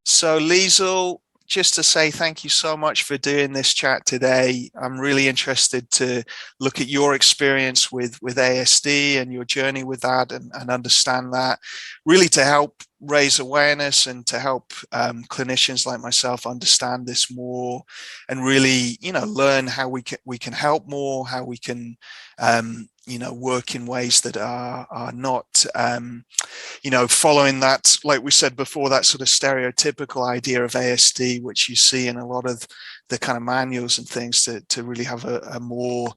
So Liezel, just to say thank you so much for doing this chat today. I'm really interested to look at your experience with ASD and your journey with that, and understand that, really to help raise awareness and to help clinicians like myself understand this more, and really, learn how we can help more, how we can work in ways that are not following that, like we said before, that sort of stereotypical idea of ASD, which you see in a lot of the kind of manuals and things, to really have a more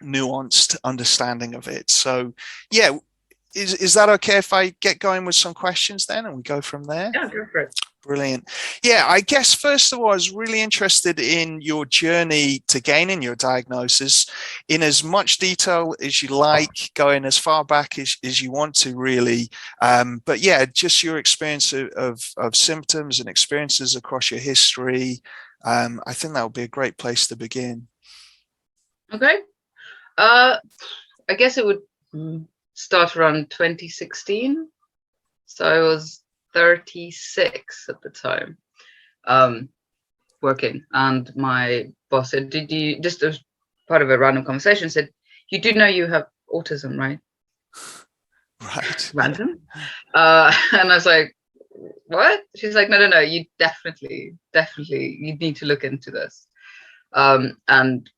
nuanced understanding of it. So yeah, is that okay if I get going with some questions then and we go from there? Yeah, go for it. Brilliant. Yeah, I guess first of all, I was really interested in your journey to gaining your diagnosis, in as much detail as you like, going as far back as you want to, really. But yeah, just your experience of symptoms and experiences across your history. I think that would be a great place to begin. Okay. I guess it would start around 2016. So I was 36 at the time, working, and my boss said, "Did you," just as part of a random conversation, said, "You do know you have autism, right?" Right. Random. And I was like, "What?" She's like, "No, you definitely, you need to look into this." And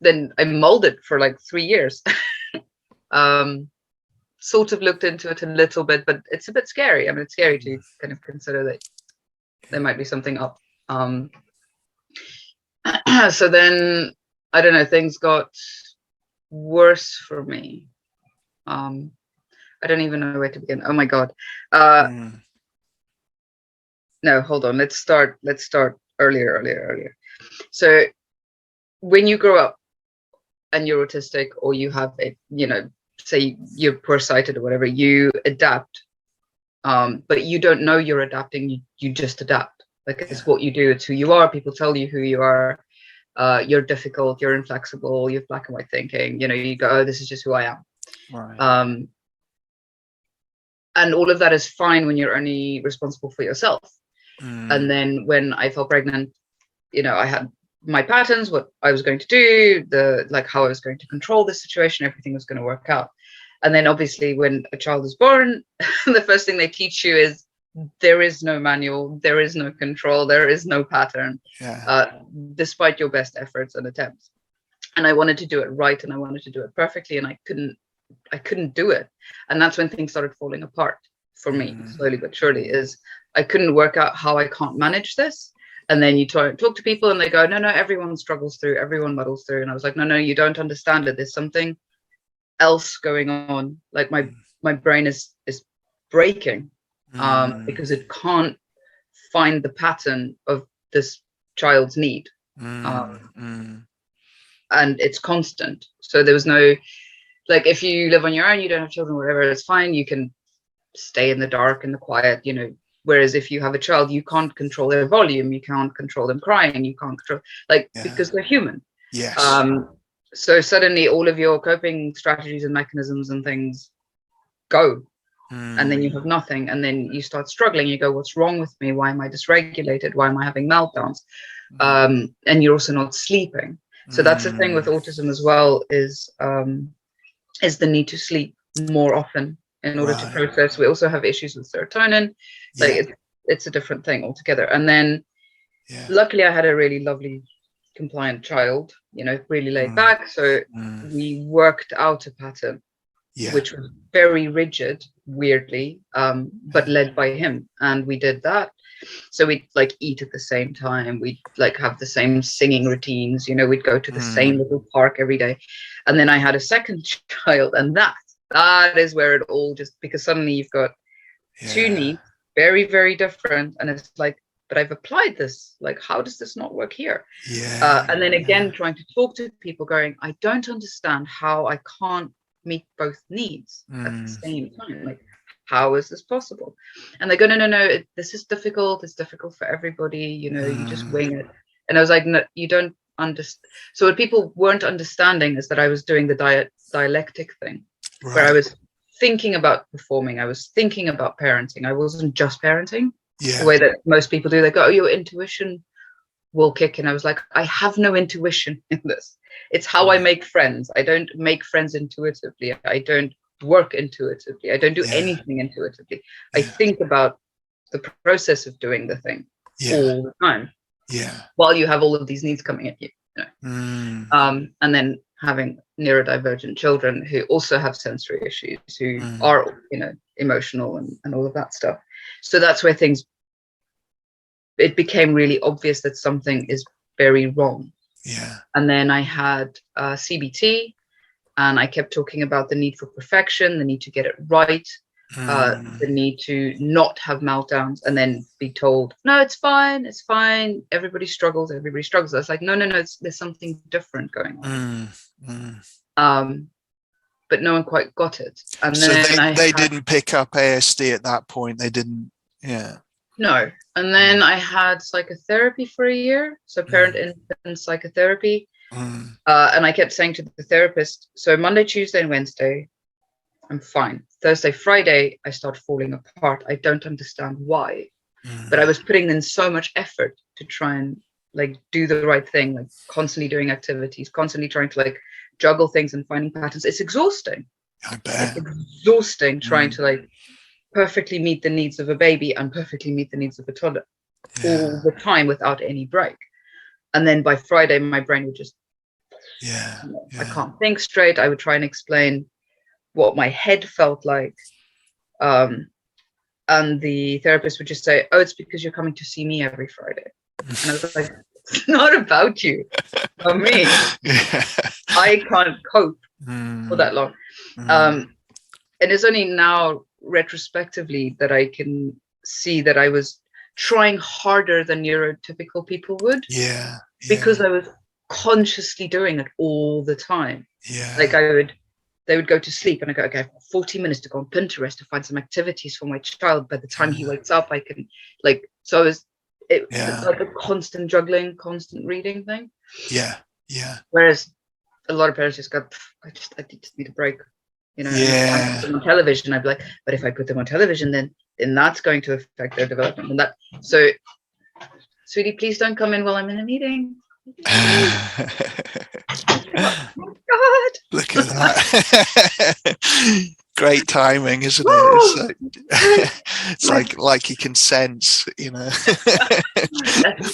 then I mulled it for like 3 years. Sort of looked into it a little bit, but it's a bit scary. I mean, it's scary to kind of consider that there might be something up. So then, I don't know, things got worse for me. I don't even know where to begin. Oh my God. No, hold on. Let's start earlier. So when you grow up and you're autistic, or you have it, say you're poor sighted or whatever, you adapt, but you don't know you're adapting. You just adapt. Like, it's what you do, it's who you are. People tell you who you are. You're difficult, you're inflexible, you have black and white thinking, you go, oh, this is just who I am. Right. And all of that is fine when you're only responsible for yourself. And then when I fell pregnant, I had my patterns, what I was going to do, how I was going to control the situation, everything was going to work out. And then obviously when a child is born, the first thing they teach you is there is no manual, there is no control, there is no pattern, despite your best efforts and attempts. And I wanted to do it right, and I wanted to do it perfectly, and I couldn't do it. And that's when things started falling apart for me, slowly but surely. Is I couldn't work out how I can't manage this. And then you talk to people and they go, no, everyone struggles through, everyone muddles through. And I was like, no, you don't understand it. There's something else going on. Like my brain is breaking because it can't find the pattern of this child's need. And it's constant. So there was no, like, if you live on your own, you don't have children, whatever, it's fine. You can stay in the dark and the quiet, Whereas if you have a child, you can't control their volume, you can't control them crying, you can't control, because they're human. Yes. So suddenly all of your coping strategies and mechanisms and things go, and then you have nothing, and then you start struggling. You go, what's wrong with me? Why am I dysregulated? Why am I having meltdowns? And you're also not sleeping. So that's the thing with autism as well, is the need to sleep more often in order to process. We also have issues with serotonin. It's a different thing altogether. And then luckily I had a really lovely compliant child, really laid back. So we worked out a pattern, which was very rigid, weirdly, but led by him. And we did that. So we'd eat at the same time. We'd have the same singing routines, we'd go to the same little park every day. And then I had a second child, and that is where it all just, because suddenly you've got two needs, very, very different. And it's like, but I've applied this, how does this not work here? And then again, trying to talk to people going, I don't understand how I can't meet both needs at the same time. How is this possible? And they go, no, this is difficult. It's difficult for everybody. You just wing it. And I was like, no, you don't understand. So what people weren't understanding is that I was doing the dialectic thing, where I was thinking about performing. I was thinking about parenting. I wasn't just parenting. the way that most people do. They go, oh, your intuition will kick in. I was like, I have no intuition in this. It's how I make friends. I don't make friends intuitively. I don't work intuitively. I don't do anything intuitively. I think about the process of doing the thing all the time. While you have all of these needs coming at you. And then having neurodivergent children who also have sensory issues, who are, emotional and all of that stuff. So that's where it became really obvious that something is very wrong. And then I had CBT, and I kept talking about the need for perfection, the need to get it right, the need to not have meltdowns, and then be told, no, it's fine, everybody struggles. I was like, no, there's something different going on. But no one quite got it. And so then they didn't pick up ASD at that point. They didn't. No. And then I had psychotherapy for a year, so parent-infant psychotherapy. And I kept saying to the therapist, so Monday, Tuesday, and Wednesday, I'm fine. Thursday, Friday, I start falling apart. I don't understand why. But I was putting in so much effort to try and do the right thing, constantly doing activities, constantly trying to juggle things and finding patterns. It's exhausting. I bet. It's exhausting trying to perfectly meet the needs of a baby and perfectly meet the needs of a toddler all the time without any break. And then by Friday, my brain would just, I can't think straight. I would try and explain what my head felt like. And the therapist would just say, oh, it's because you're coming to see me every Friday. And I was like, it's not about you, it's about me. I can't cope for that long. And it's only now retrospectively that I can see that I was trying harder than neurotypical people would. Because I was consciously doing it all the time. They would go to sleep and I go, okay, I've got 40 minutes to go on Pinterest to find some activities for my child. By the time he wakes up, I can so I was, it's like a constant juggling, constant reading thing. Whereas a lot of parents just go, I just need a break. And if I put them on television, I'd be like, but if I put them on television, then that's going to affect their development. And that, so, sweetie, please don't come in while I'm in a meeting. Oh my God. Look at that. Great timing, isn't it? It's like you can sense, That's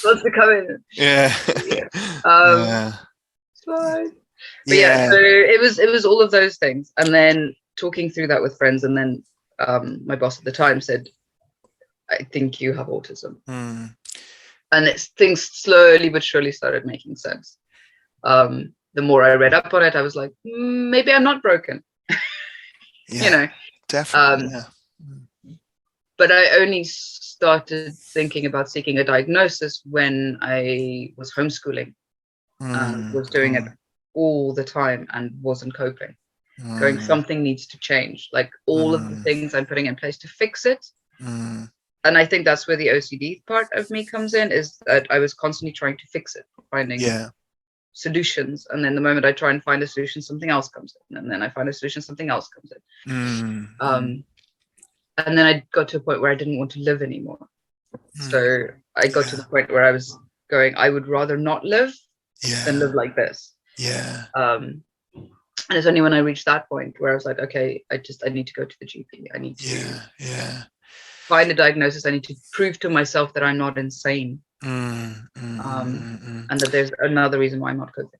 supposed to come in. It's fine. But so it was all of those things. And then talking through that with friends, and then my boss at the time said, I think you have autism. And things slowly but surely started making sense. The more I read up on it, I was like, maybe I'm not broken. Definitely. But I only started thinking about seeking a diagnosis when I was homeschooling, was doing it all the time and wasn't coping. Going, something needs to change. All of the things I'm putting in place to fix it. And I think that's where the OCD part of me comes in, is that I was constantly trying to fix it, finding solutions. And then the moment I try and find a solution, something else comes in. And then I find a solution, something else comes in. And then I got to a point where I didn't want to live anymore. So I got to the point where I was going, I would rather not live than live like this. And it's only when I reached that point where I was like, okay, I need to go to the GP. I need to find a diagnosis. I need to prove to myself that I'm not insane. And that there's another reason why I'm not coping.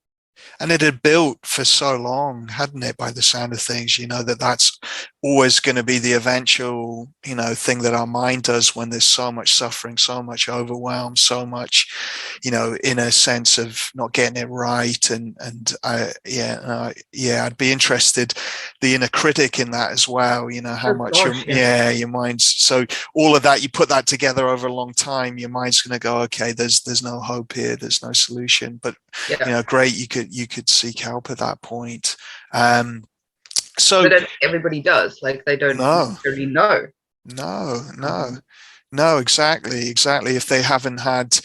And it had built for so long, hadn't it, by the sound of things, that's always going to be the eventual, thing that our mind does when there's so much suffering, so much overwhelm, so much, in a sense of not getting it right. I'd be interested, the inner critic in that as well, how much your mind's, so all of that, you put that together over a long time, your mind's going to go, okay, there's no hope here, there's no solution, but great, you could seek help at that point. But everybody does, they don't necessarily know. No, exactly. If they haven't had,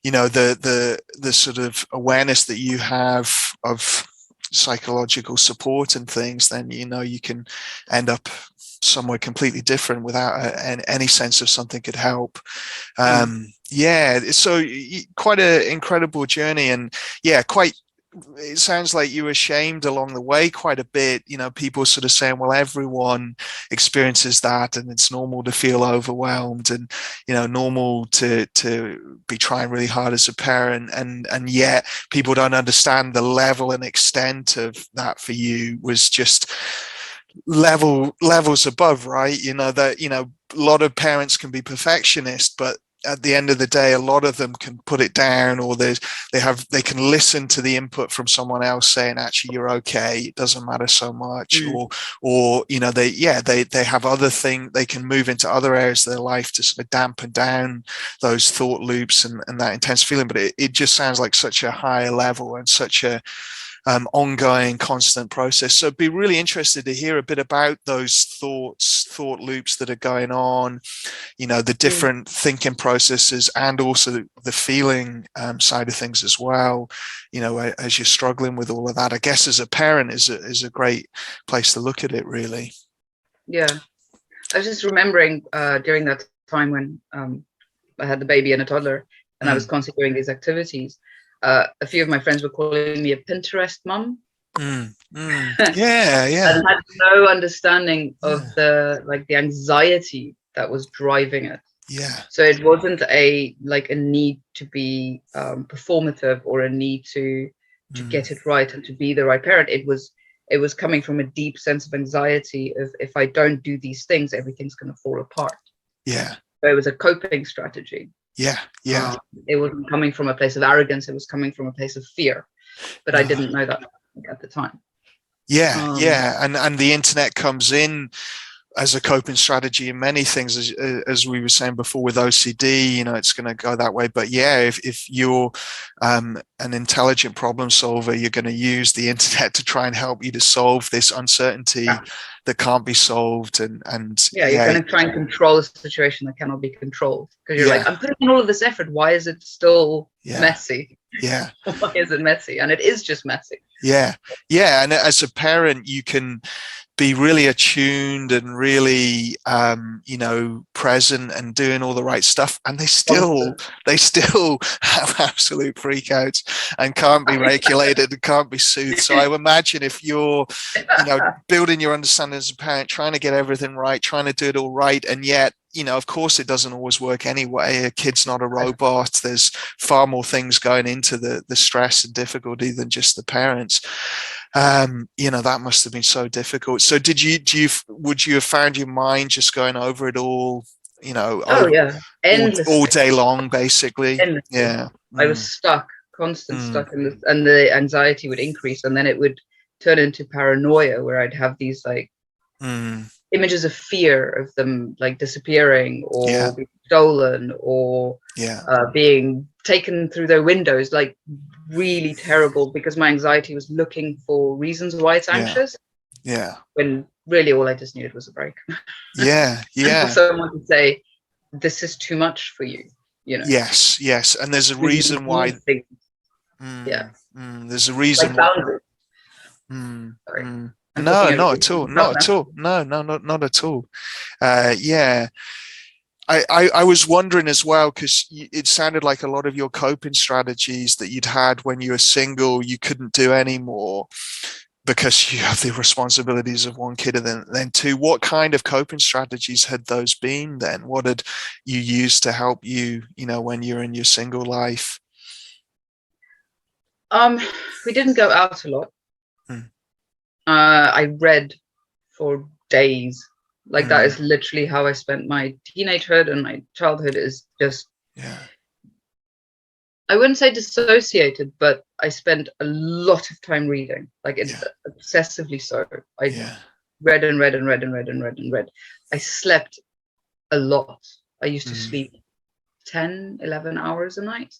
the sort of awareness that you have of psychological support and things, then you can end up somewhere completely different without any sense of something could help. So quite an incredible journey, and it sounds like you were shamed along the way quite a bit. People sort of saying, well, everyone experiences that, and it's normal to feel overwhelmed, and normal to be trying really hard as a parent, and yet people don't understand the level and extent of that for you was just levels above, right? A lot of parents can be perfectionists, but at the end of the day, a lot of them can put it down, or they can listen to the input from someone else saying, actually, you're okay, it doesn't matter so much. Or they have other things, they can move into other areas of their life to sort of dampen down those thought loops and that intense feeling. But it just sounds like such a higher level and such a ongoing, constant process. So I'd be really interested to hear a bit about those thought loops that are going on, the different thinking processes, and also the feeling side of things as well, as you're struggling with all of that. I guess as a parent is a great place to look at it, really. Yeah. I was just remembering during that time when I had the baby and a toddler, and I was constantly doing these activities. A few of my friends were calling me a Pinterest mum. Yeah. And had no understanding of the anxiety that was driving it. Yeah. So it wasn't a need to be performative, or a need to get it right and to be the right parent. It was coming from a deep sense of anxiety of, if I don't do these things, everything's going to fall apart. Yeah. So it was a coping strategy. Yeah. It wasn't coming from a place of arrogance. It was coming from a place of fear, but I didn't know that at the time. And the internet comes in as a coping strategy in many things, as we were saying before with OCD. It's going to go that way. But if you're an intelligent problem solver, you're going to use the internet to try and help you to solve this uncertainty that can't be solved, and you're going to try and control a situation that cannot be controlled, because you're like, I'm putting in all of this effort, why is it still messy? Why is it messy? And it is just messy. And as a parent, you can be really attuned and really present and doing all the right stuff, and they still have absolute freakouts and can't be regulated and can't be soothed. So I imagine if you're building your understanding as a parent, trying to get everything right, trying to do it all right, and yet of course it doesn't always work anyway. A kid's not a robot. There's far more things going into the stress and difficulty than just the parents. That must have been so difficult. So would you have found your mind just going over it all, all day long, basically? Endlessly. Yeah. I was stuck in and the anxiety would increase, and then it would turn into paranoia, where I'd have these images of fear of them disappearing, or being stolen, or being taken through their windows, really terrible, because my anxiety was looking for reasons why it's anxious. When really all I just needed was a break. For someone to say, this is too much for you, Yes, and there's a reason why. There's a reason why. No, not at all. Not at all. No, not at all. I was wondering as well, because it sounded like a lot of your coping strategies that you'd had when you were single, you couldn't do anymore because you have the responsibilities of one kid and then two. What kind of coping strategies had those been then? What had you used to help you, when you're in your single life? We didn't go out a lot. I read for days. That is literally how I spent my teenagehood and my childhood, is just, I wouldn't say dissociated, but I spent a lot of time reading, obsessively so. I read and read and read and read and read and read. I slept a lot. I used to sleep 10, 11 hours a night.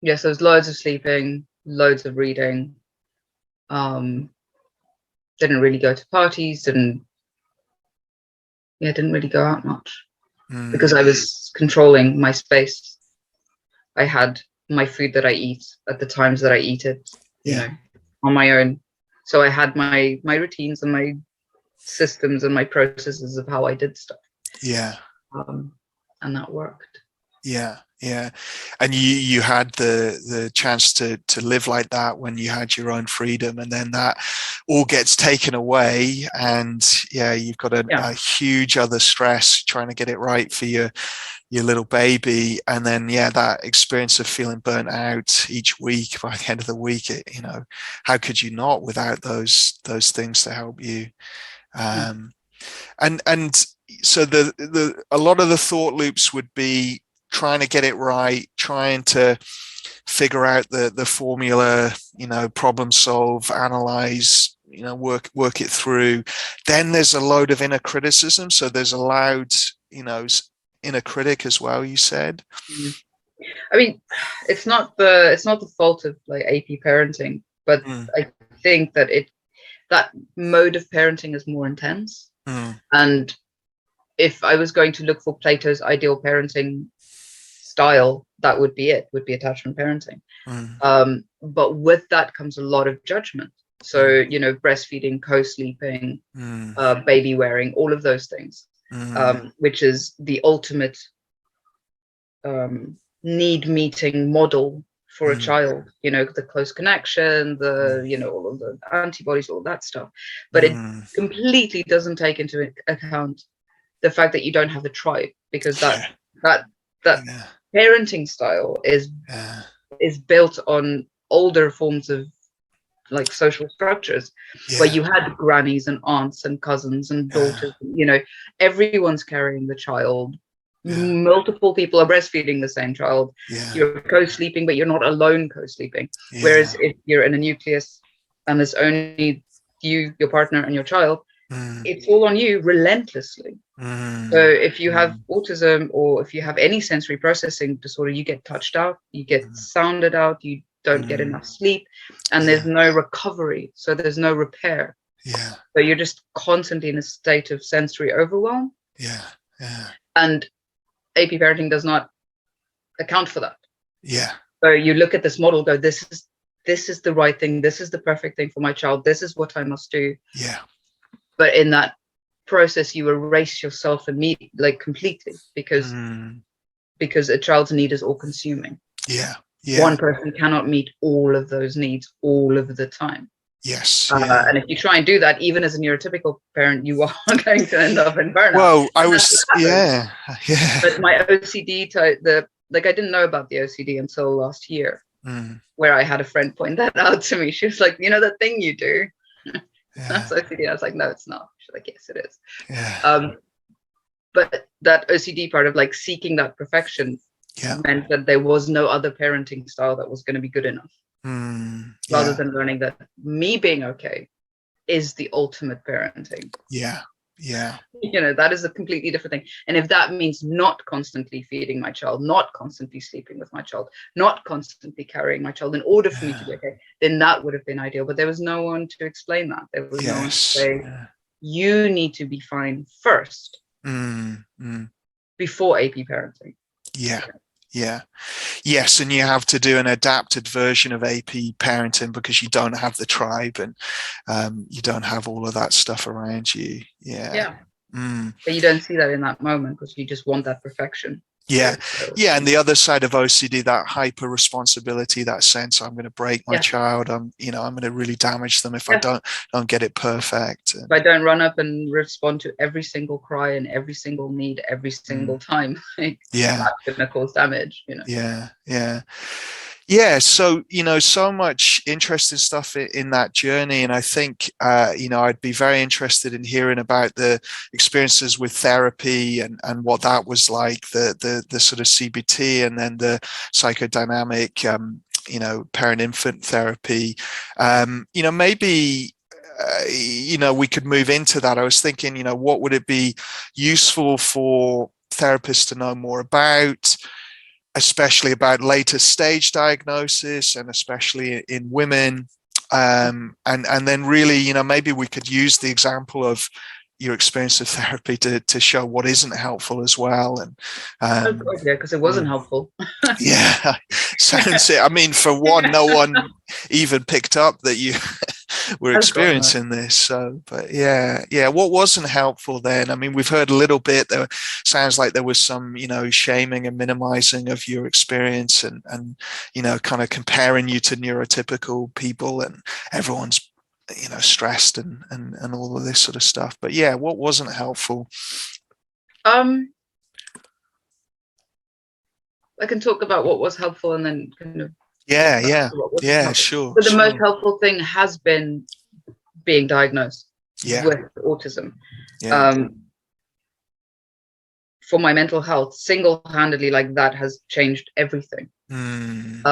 Yes, there was loads of sleeping, loads of reading. Didn't really go to parties, didn't really go out much, because I was controlling my space. I had my food that I eat at the times that I eat it, on my own. So I had my routines and my systems and my processes of how I did stuff. Yeah. And that worked. Yeah. Yeah. And you had the chance to live like that when you had your own freedom, and then that all gets taken away, and you've got a huge other stress trying to get it right for your little baby. And then that experience of feeling burnt out each week, by the end of the week, how could you not, without those things to help you? And so a lot of the thought loops would be trying to get it right, trying to figure out the formula, problem solve, analyze, work it through. Then there's a load of inner criticism. So there's a loud, inner critic as well, you said. I mean, it's not the fault of like AP parenting, but I think that that mode of parenting is more intense. And if I was going to look for Plato's ideal parenting style, that would be attachment parenting. But with that comes a lot of judgment. So, breastfeeding, co-sleeping, baby wearing, all of those things, which is the ultimate need meeting model for a child, the close connection, all of the antibodies, all that stuff. But it completely doesn't take into account the fact that you don't have the tribe, because that parenting style is built on older forms of like social structures, where you had grannies and aunts and cousins and daughters, everyone's carrying the child. Multiple people are breastfeeding the same child. You're co-sleeping, but you're not alone co-sleeping. Whereas if you're in a nucleus and there's only you, your partner, and your child, it's all on you relentlessly. So if you have autism, or if you have any sensory processing disorder, you get touched out, you get sounded out, you don't get enough sleep, and there's no recovery. So there's no repair. So you're just constantly in a state of sensory overwhelm. And AP parenting does not account for that. So you look at this model, go, this is the right thing, this is the perfect thing for my child, this is what I must do. But in that process, you erase yourself and me like completely, because a child's need is all consuming. One person cannot meet all of those needs all of the time. And if you try and do that, even as a neurotypical parent, you are going to end up in burnout. Well, I was But my OCD type, I didn't know about the OCD until last year, where I had a friend point that out to me. She was like, that thing you do, that's OCD. I was like, no, it's not. She's like, yes, it is. But that OCD part of like seeking that perfection meant that there was no other parenting style that was going to be good enough. Rather than learning that me being okay is the ultimate parenting. That is a completely different thing. And if that means not constantly feeding my child, not constantly sleeping with my child, not constantly carrying my child in order for me to be okay, then that would have been ideal. But there was no one to explain that. There was no one to say, you need to be fine first before AP parenting. Yes, and you have to do an adapted version of AP parenting because you don't have the tribe, and you don't have all of that stuff around you. But you don't see that in that moment because you just want that perfection. And the other side of OCD, that hyper responsibility, that sense I'm going to break my child, I'm going to really damage them if I don't get it perfect. If I don't run up and respond to every single cry and every single need every single time, that's going to cause damage. So so much interesting stuff in that journey, and I think I'd be very interested in hearing about the experiences with therapy and what that was like, the sort of CBT, and then the psychodynamic parent-infant therapy. Maybe we could move into that. I was thinking, what would it be useful for therapists to know more about, especially about later stage diagnosis, and especially in women, and then really, maybe we could use the example of your experience of therapy to show what isn't helpful as well. And because it wasn't helpful. Sounds it. I mean, for one, no one even picked up that you we're Oh, God, no. experiencing this. So, but yeah, what wasn't helpful then? I mean, we've heard a little bit. There sounds like there was some, shaming and minimizing of your experience, and kind of comparing you to neurotypical people, and everyone's stressed and all of this sort of stuff. But yeah, what wasn't helpful? I can talk about what was helpful and then kind of sure. But the most helpful thing has been being diagnosed with autism. For my mental health, single-handedly, like, that has changed everything. And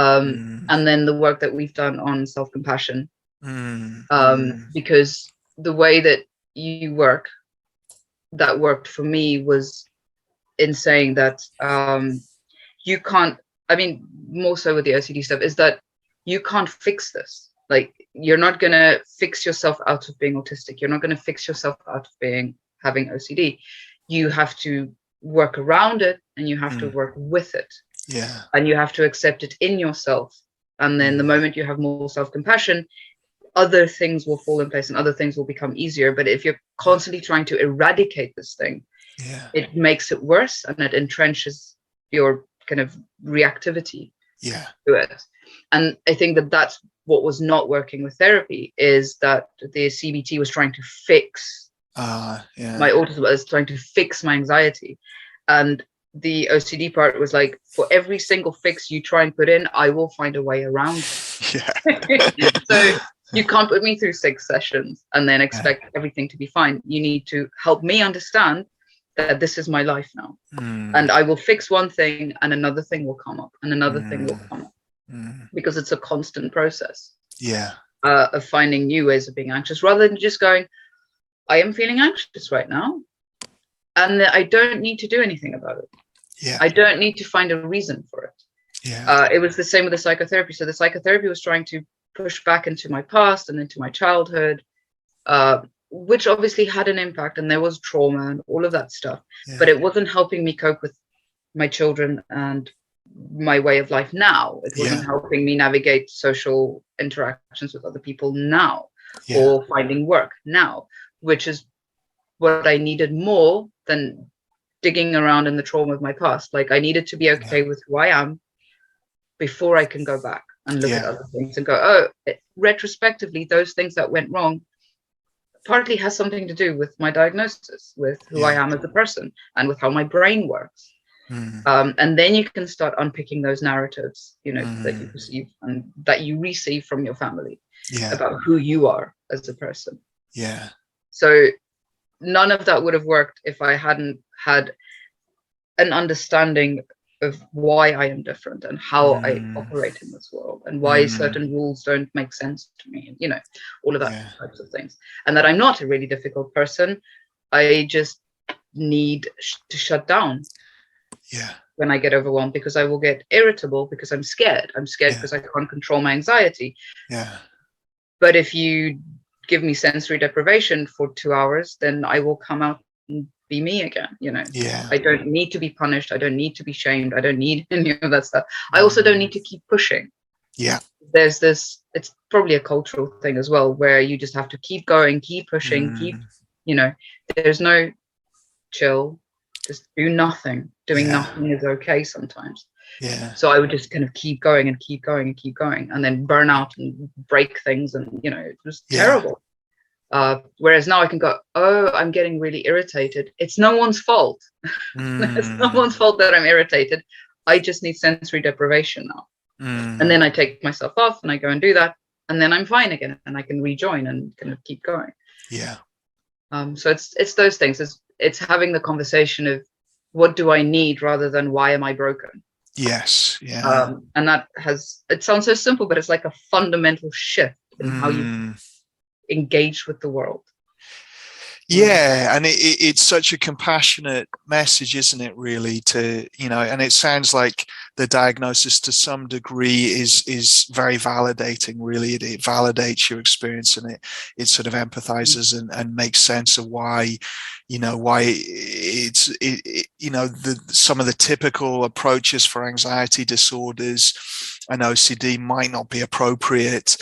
then the work that we've done on self-compassion, because the way that you work, that worked for me, was in saying that you can't, I mean, more so with the OCD stuff, is that you can't fix this. Like, you're not going to fix yourself out of being autistic. You're not going to fix yourself out of having OCD. You have to work around it, and you have to work with it. Yeah. And you have to accept it in yourself. And then the moment you have more self-compassion, other things will fall in place and other things will become easier. But if you're constantly trying to eradicate this thing, it makes it worse, and it entrenches your kind of reactivity to it. And I think that that's what was not working with therapy, is that the CBT was trying to fix my autism, was trying to fix my anxiety. And the OCD part was like, for every single fix you try and put in, I will find a way around it. So you can't put me through 6 sessions and then expect everything to be fine. You need to help me understand that this is my life now. And I will fix one thing and another thing will come up and another thing will come up, because it's a constant process of finding new ways of being anxious, rather than just going, I am feeling anxious right now, and I don't need to do anything about it. I don't need to find a reason for it. It was the same with the psychotherapy. So the psychotherapy was trying to push back into my past and into my childhood, which obviously had an impact, and there was trauma and all of that stuff, but it wasn't helping me cope with my children and my way of life now. It wasn't helping me navigate social interactions with other people now, or finding work now, which is what I needed more than digging around in the trauma of my past. Like, I needed to be okay with who I am before I can go back and look at other things and go, retrospectively, those things that went wrong partly has something to do with my diagnosis, with who I am as a person, and with how my brain works. And then you can start unpicking those narratives, that you perceive and that you receive from your family about who you are as a person. So none of that would have worked if I hadn't had an understanding of why I am different and how I operate in this world, and why certain rules don't make sense to me, all of that types of things. And that I'm not a really difficult person. I just need to shut down when I get overwhelmed, because I will get irritable because I'm scared. I'm scared because I can't control my anxiety. But if you give me sensory deprivation for 2 hours, then I will come out and be me again. I don't need to be punished. I don't need to be shamed. I don't need any of that stuff. I also don't need to keep pushing. There's this, it's probably a cultural thing as well, where you just have to keep going, keep pushing, keep, there's no chill, just do nothing. Doing nothing is okay sometimes. So I would just kind of keep going and keep going and keep going, and then burn out and break things, and it was terrible. Whereas now I can go, I'm getting really irritated. It's no one's fault. It's no one's fault that I'm irritated. I just need sensory deprivation now. And then I take myself off and I go and do that, and then I'm fine again, and I can rejoin and kind of keep going. So it's those things. It's having the conversation of, what do I need, rather than why am I broken? And that it sounds so simple, but it's like a fundamental shift in how you engage with the world. And it's such a compassionate message, isn't it, really, to and it sounds like the diagnosis to some degree is very validating, really. It validates your experience, and it sort of empathizes and makes sense of why it's some of the typical approaches for anxiety disorders and OCD might not be appropriate.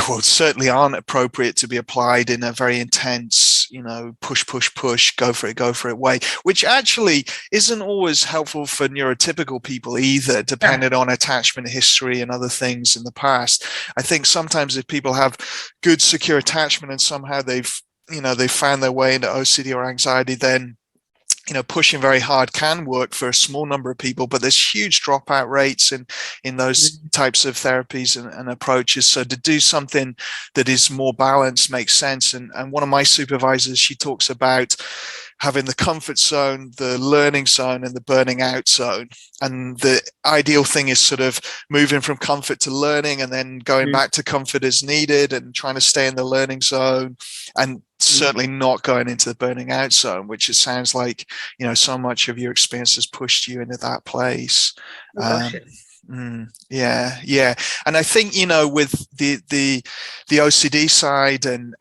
well, certainly aren't appropriate to be applied in a very intense, push, go for it way, which actually isn't always helpful for neurotypical people either, depending on attachment history and other things in the past. I think sometimes if people have good, secure attachment and somehow they've found their way into OCD or anxiety, then pushing very hard can work for a small number of people, but there's huge dropout rates in those types of therapies and approaches. So to do something that is more balanced makes sense. And one of my supervisors, she talks about having the comfort zone, the learning zone, and the burning out zone. And the ideal thing is sort of moving from comfort to learning and then going back to comfort as needed and trying to stay in the learning zone, and certainly not going into the burning out zone, which it sounds like, so much of your experience has pushed you into that place. Yeah. And I think, with the OCD side and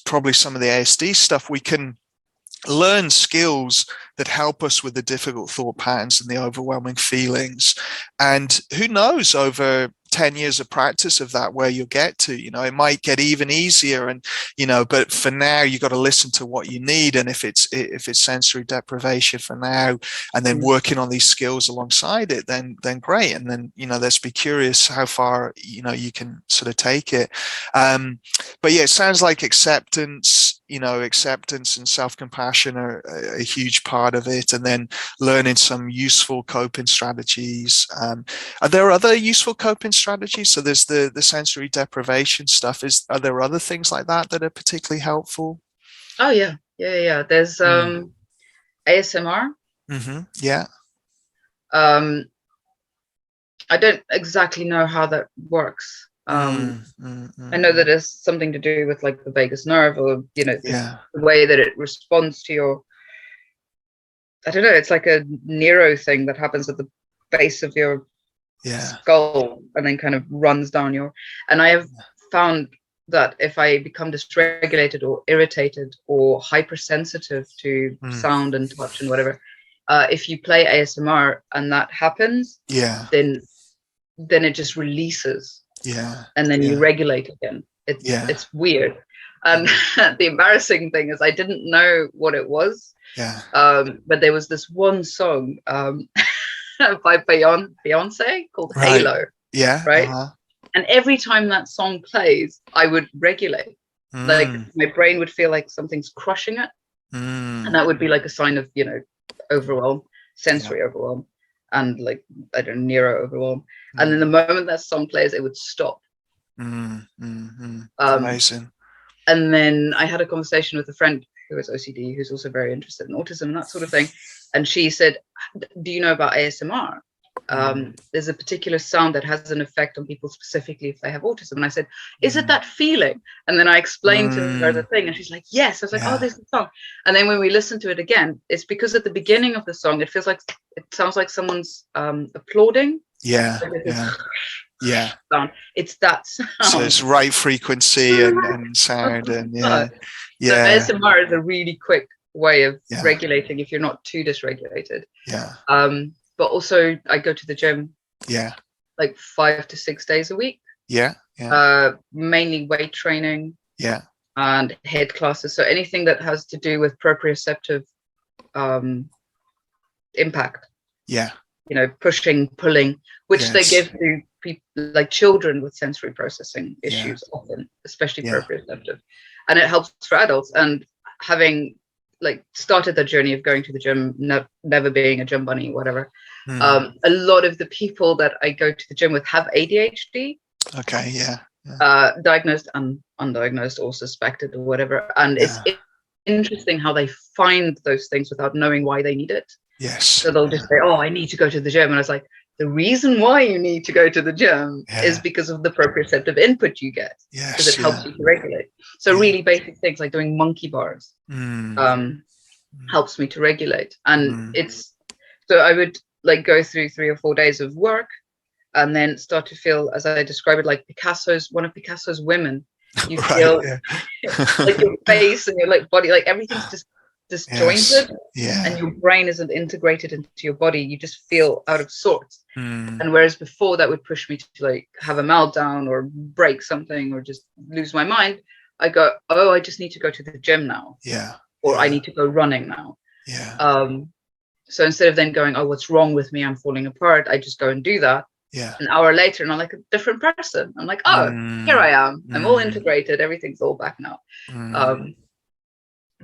probably some of the ASD stuff, we can learn skills that help us with the difficult thought patterns and the overwhelming feelings. And who knows, over 10 years of practice of that, where you'll get to, it might get even easier. And, but for now, you got to listen to what you need. And if it's sensory deprivation for now, and then working on these skills alongside it, then great. And then, let's be curious how far, you can sort of take it. But yeah, it sounds like acceptance and self-compassion are a huge part of it, and then learning some useful coping strategies. Are there other useful coping strategies? So there's the sensory deprivation stuff. Are there other things like that are particularly helpful? Oh yeah. There's ASMR. Yeah. I don't exactly know how that works. I know that it's something to do with like the vagus nerve, or the way that it responds to your, I don't know, it's like a neuro thing that happens at the base of your skull and then kind of runs down and I have found that if I become dysregulated or irritated or hypersensitive to sound and touch and whatever, if you play ASMR and that happens, then it just releases. And then you regulate again. It's weird. And the embarrassing thing is I didn't know what it was. But there was this one song by Beyonce called Halo. Right. And every time that song plays, I would regulate. Like my brain would feel like something's crushing it. And that would be like a sign of, overwhelm, sensory overwhelm, and like, I don't know, neuro overwhelm. And then the moment that song plays, it would stop. Amazing. And then I had a conversation with a friend who has OCD, who's also very interested in autism and that sort of thing. And she said, do you know about ASMR? There's a particular sound that has an effect on people, specifically if they have autism. And I said, is it that feeling? And then I explained to her the thing, and she's like, yes. I was like, oh, there's the song. And then when we listen to it again, it's because at the beginning of the song, it sounds like someone's applauding. Sound. It's that sound. So it's right frequency and sound, and So ASMR is a really quick way of regulating if you're not too dysregulated. But also I go to the gym like 5 to 6 days a week. Mainly weight training and head classes, so anything that has to do with proprioceptive impact, pushing, pulling, which they give to people like children with sensory processing issues often, especially proprioceptive. And it helps for adults. And having like started the journey of going to the gym, never being a gym bunny, whatever, a lot of the people that I go to the gym with have ADHD. Diagnosed and undiagnosed or suspected or whatever. And it's interesting how they find those things without knowing why they need it. So they'll just say, oh, I need to go to the gym. And I was like, the reason why you need to go to the gym is because of the proprioceptive input you get, because it helps you to regulate. So really basic things like doing monkey bars helps me to regulate. And so I would like go through 3 or 4 days of work and then start to feel, as I describe it, like one of Picasso's women. You feel like your face and your like body, like everything's just disjointed, and your brain isn't integrated into your body. You just feel out of sorts. And whereas before that would push me to like have a meltdown or break something or just lose my mind, I go, oh, I just need to go to the gym now. Yeah. Or I need to go running now. Yeah. So instead of then going, oh, what's wrong with me? I'm falling apart. I just go and do that. Yeah. An hour later, and I'm like a different person. I'm like, oh, here I am. I'm all integrated. Everything's all back now.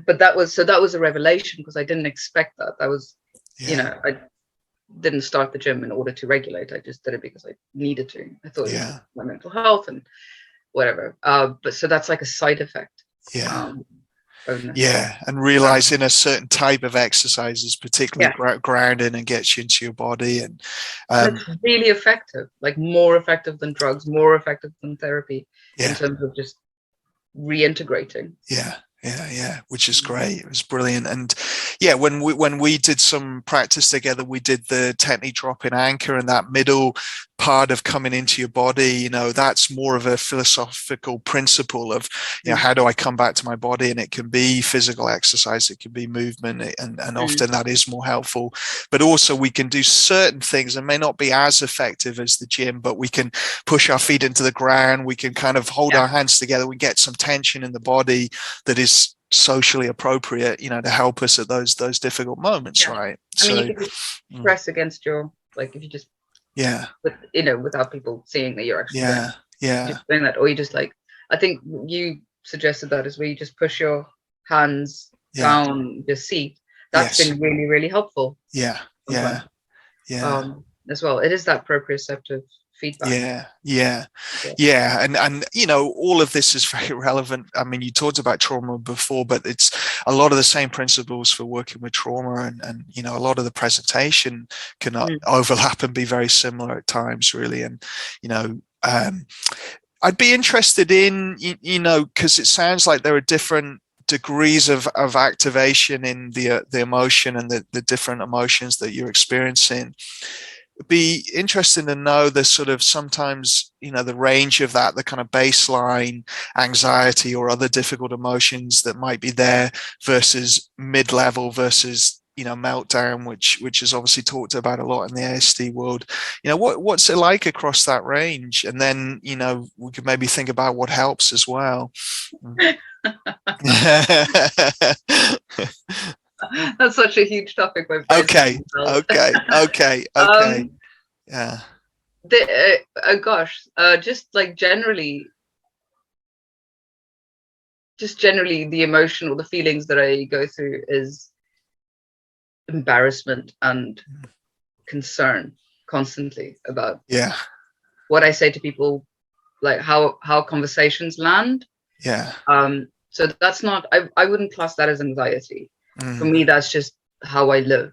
But that was a revelation, because I didn't expect that. That was, I didn't start the gym in order to regulate. I just did it because I needed to. I thought it was my mental health and whatever. But so that's like a side effect. And realizing a certain type of exercise is particularly grounding and gets you into your body, and it's really effective, like more effective than drugs, more effective than therapy in terms of just reintegrating. Which is great. It was brilliant. And when we did some practice together, we did the technique drop in anchor, and that middle part of coming into your body, that's more of a philosophical principle of, how do I come back to my body? And it can be physical exercise, it can be movement, and often that is more helpful. But also we can do certain things and may not be as effective as the gym, but we can push our feet into the ground, we can kind of hold our hands together, we get some tension in the body that is socially appropriate, to help us at those difficult moments, right? I mean, you could just press against your, like, if you just without people seeing that you're actually just doing that, or you just like, I think you suggested that, is where you just push your hands down the seat. That's been really, really helpful. As well, it is that proprioceptive feedback. And all of this is very relevant. I mean, you talked about trauma before, but it's a lot of the same principles for working with trauma, and a lot of the presentation can overlap and be very similar at times, really. And I'd be interested in because it sounds like there are different degrees of activation in the emotion and the different emotions that you're experiencing. Be interesting to know the sort of sometimes the range of that, the kind of baseline anxiety or other difficult emotions that might be there versus mid-level versus meltdown, which is obviously talked about a lot in the ASD world. What's it like across that range? And then we could maybe think about what helps as well. That's such a huge topic. Okay. Just generally the emotion or the feelings that I go through is embarrassment and concern constantly about what I say to people, like how conversations land. So that's not, I wouldn't class that as anxiety. For me, that's just how I live.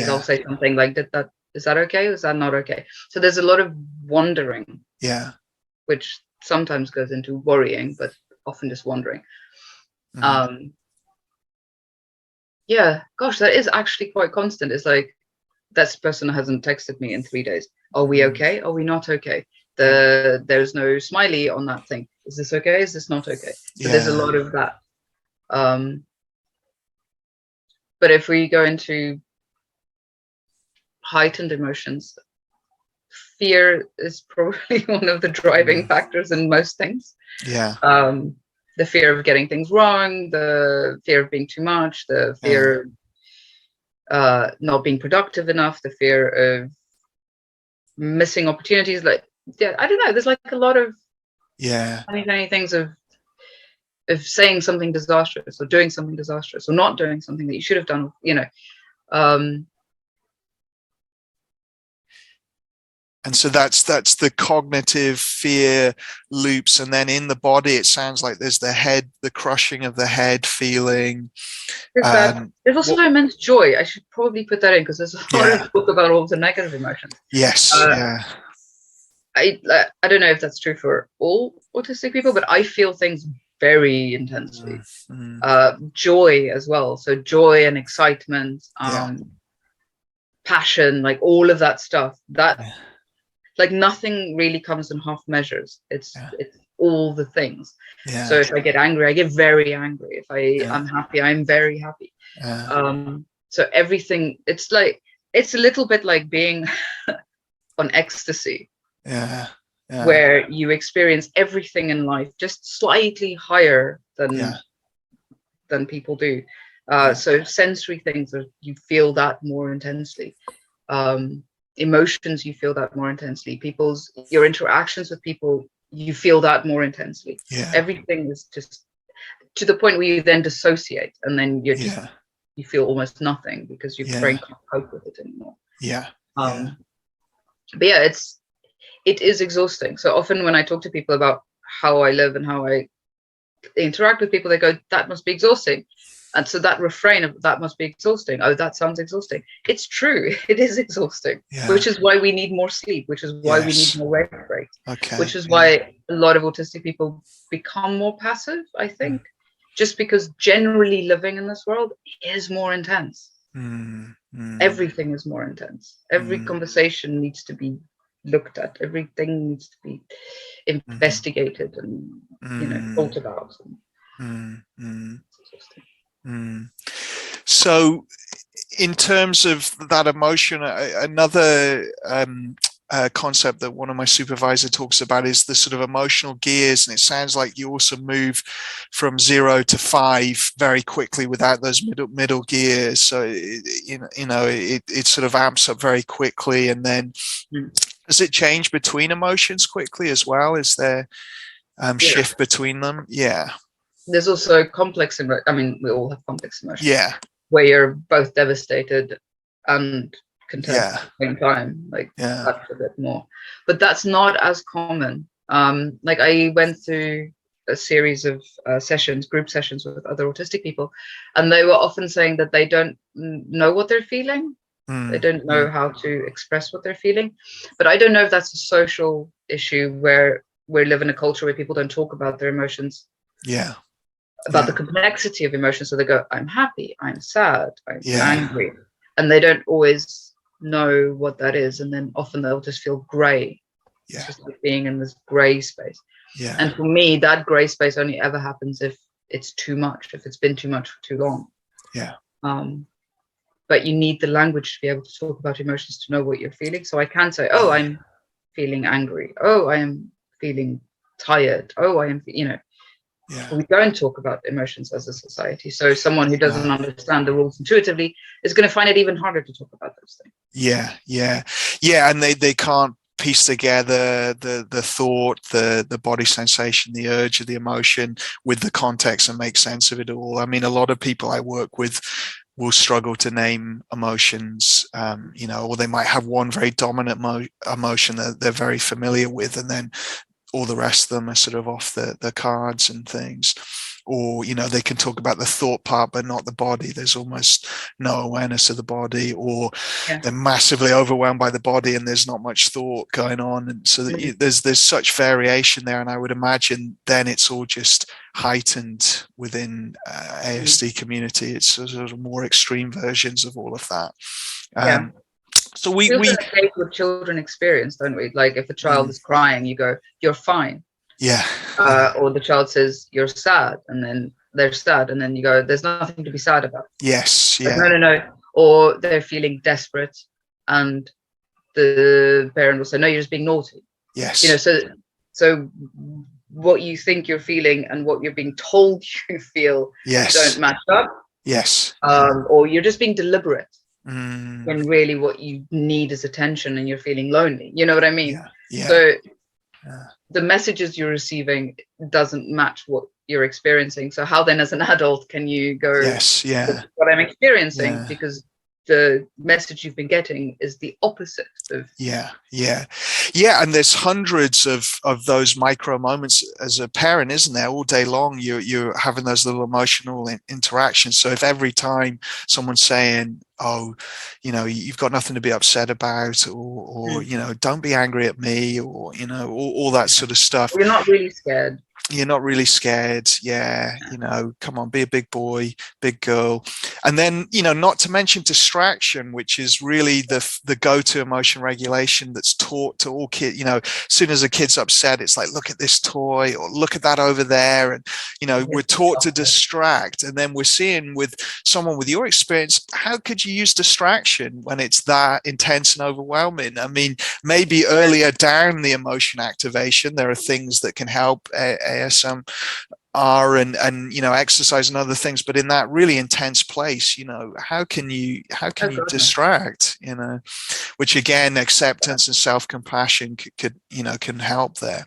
I'll say something like, is that okay? Is that not okay? So there's a lot of wondering, which sometimes goes into worrying, but often just wondering. That is actually quite constant. It's like, this person hasn't texted me in 3 days. Are we okay? Are we not okay? There's no smiley on that thing. Is this okay? Is this not okay? So there's a lot of that. But if we go into heightened emotions, fear is probably one of the driving factors in most things. The fear of getting things wrong, the fear of being too much, the fear of not being productive enough, the fear of missing opportunities. Like, I don't know, there's like a lot of many things of saying something disastrous or doing something disastrous or not doing something that you should have done, and so that's the cognitive fear loops. And then in the body, it sounds like there's the crushing of the head feeling. There's also immense joy. I should probably put that in, because there's a lot of talk about all the negative emotions. I don't know if that's true for all autistic people, but I feel things very intensely. Joy as well. So joy and excitement, passion, like all of that stuff. Like nothing really comes in half measures. It's all the things. So if I get angry, I get very angry. If I'm happy, I'm very happy. So everything, it's a little bit like being on ecstasy, Yeah. Yeah. where you experience everything in life just slightly higher than people do. So sensory things, you feel that more intensely. Emotions, you feel that more intensely. Your interactions with people, you feel that more intensely. Yeah. Everything is just to the point where you then dissociate, and then you feel almost nothing because your brain can't cope with it anymore. Yeah. But yeah, it is exhausting. So often when I talk to people about how I live and how I interact with people, they go, that must be exhausting. And so that refrain of that must be exhausting, oh, that sounds exhausting. It's true. It is exhausting, which is why we need more sleep, which is why we need more rest breaks, which is why a lot of autistic people become more passive, I think, just because generally living in this world is more intense. Everything is more intense. Every conversation needs to be looked at. Everything needs to be investigated and thought about. So in terms of that emotion, another concept that one of my supervisors talks about is the sort of emotional gears, and it sounds like you also move from 0 to 5 very quickly without those middle gears. So it sort of amps up very quickly, and then does it change between emotions quickly as well? Is there shift between them? Yeah. There's also complex emotion. I mean, we all have complex emotions. Yeah. Where you're both devastated and content at the same time. Like that's a bit more. But that's not as common. Like I went through a series of group sessions with other autistic people, and they were often saying that they don't know what they're feeling. They don't know how to express what they're feeling. But I don't know if that's a social issue where we live in a culture where people don't talk about their emotions. About the complexity of emotions. So they go, I'm happy, I'm sad, I'm angry. And they don't always know what that is. And then often they'll just feel gray. It's just like being in this gray space. And for me, that gray space only ever happens if it's too much, if it's been too much for too long. But you need the language to be able to talk about emotions to know what you're feeling. So I can say, oh, I'm feeling angry. Oh, I am feeling tired. Oh, I am, we don't talk about emotions as a society. So someone who doesn't understand the rules intuitively is going to find it even harder to talk about those things. And they can't piece together the thought, the body sensation, the urge of the emotion with the context and make sense of it all. I mean, a lot of people I work with will struggle to name emotions, or they might have one very dominant emotion that they're very familiar with, and then all the rest of them are sort of off the cards and things. Or, they can talk about the thought part, but not the body. There's almost no awareness of the body, or they're massively overwhelmed by the body and there's not much thought going on. And so there's such variation there. And I would imagine then it's all just heightened within ASD community. It's sort of more extreme versions of all of that. So we what children experience, don't we? Like if a child is crying, you go, you're fine. Or the child says you're sad, and then they're sad, and then you go, there's nothing to be sad about. Like, no. Or they're feeling desperate, and the parent will say, no, you're just being naughty. So what you think you're feeling and what you're being told you feel don't match up. Or you're just being deliberate. When really what you need is attention and you're feeling lonely. You know what I mean? So the messages you're receiving doesn't match what you're experiencing. So how then as an adult can you go, what I'm experiencing? Because the message you've been getting is the opposite of and there's hundreds of those micro moments as a parent, isn't there? All day long you're having those little emotional interactions. So if every time someone's saying, oh, you've got nothing to be upset about, or don't be angry at me, or all that sort of stuff, you're not really scared. Come on, be a big boy, big girl. And then, not to mention distraction, which is really the go-to emotion regulation that's taught to all kids. As soon as a kid's upset, it's like, look at this toy or look at that over there. And, we're taught to distract. And then we're seeing with someone with your experience, how could you use distraction when it's that intense and overwhelming? I mean, maybe earlier down the emotion activation, there are things that can help ASM and exercise and other things, but in that really intense place, how can you distract, which again, acceptance and self-compassion can help there.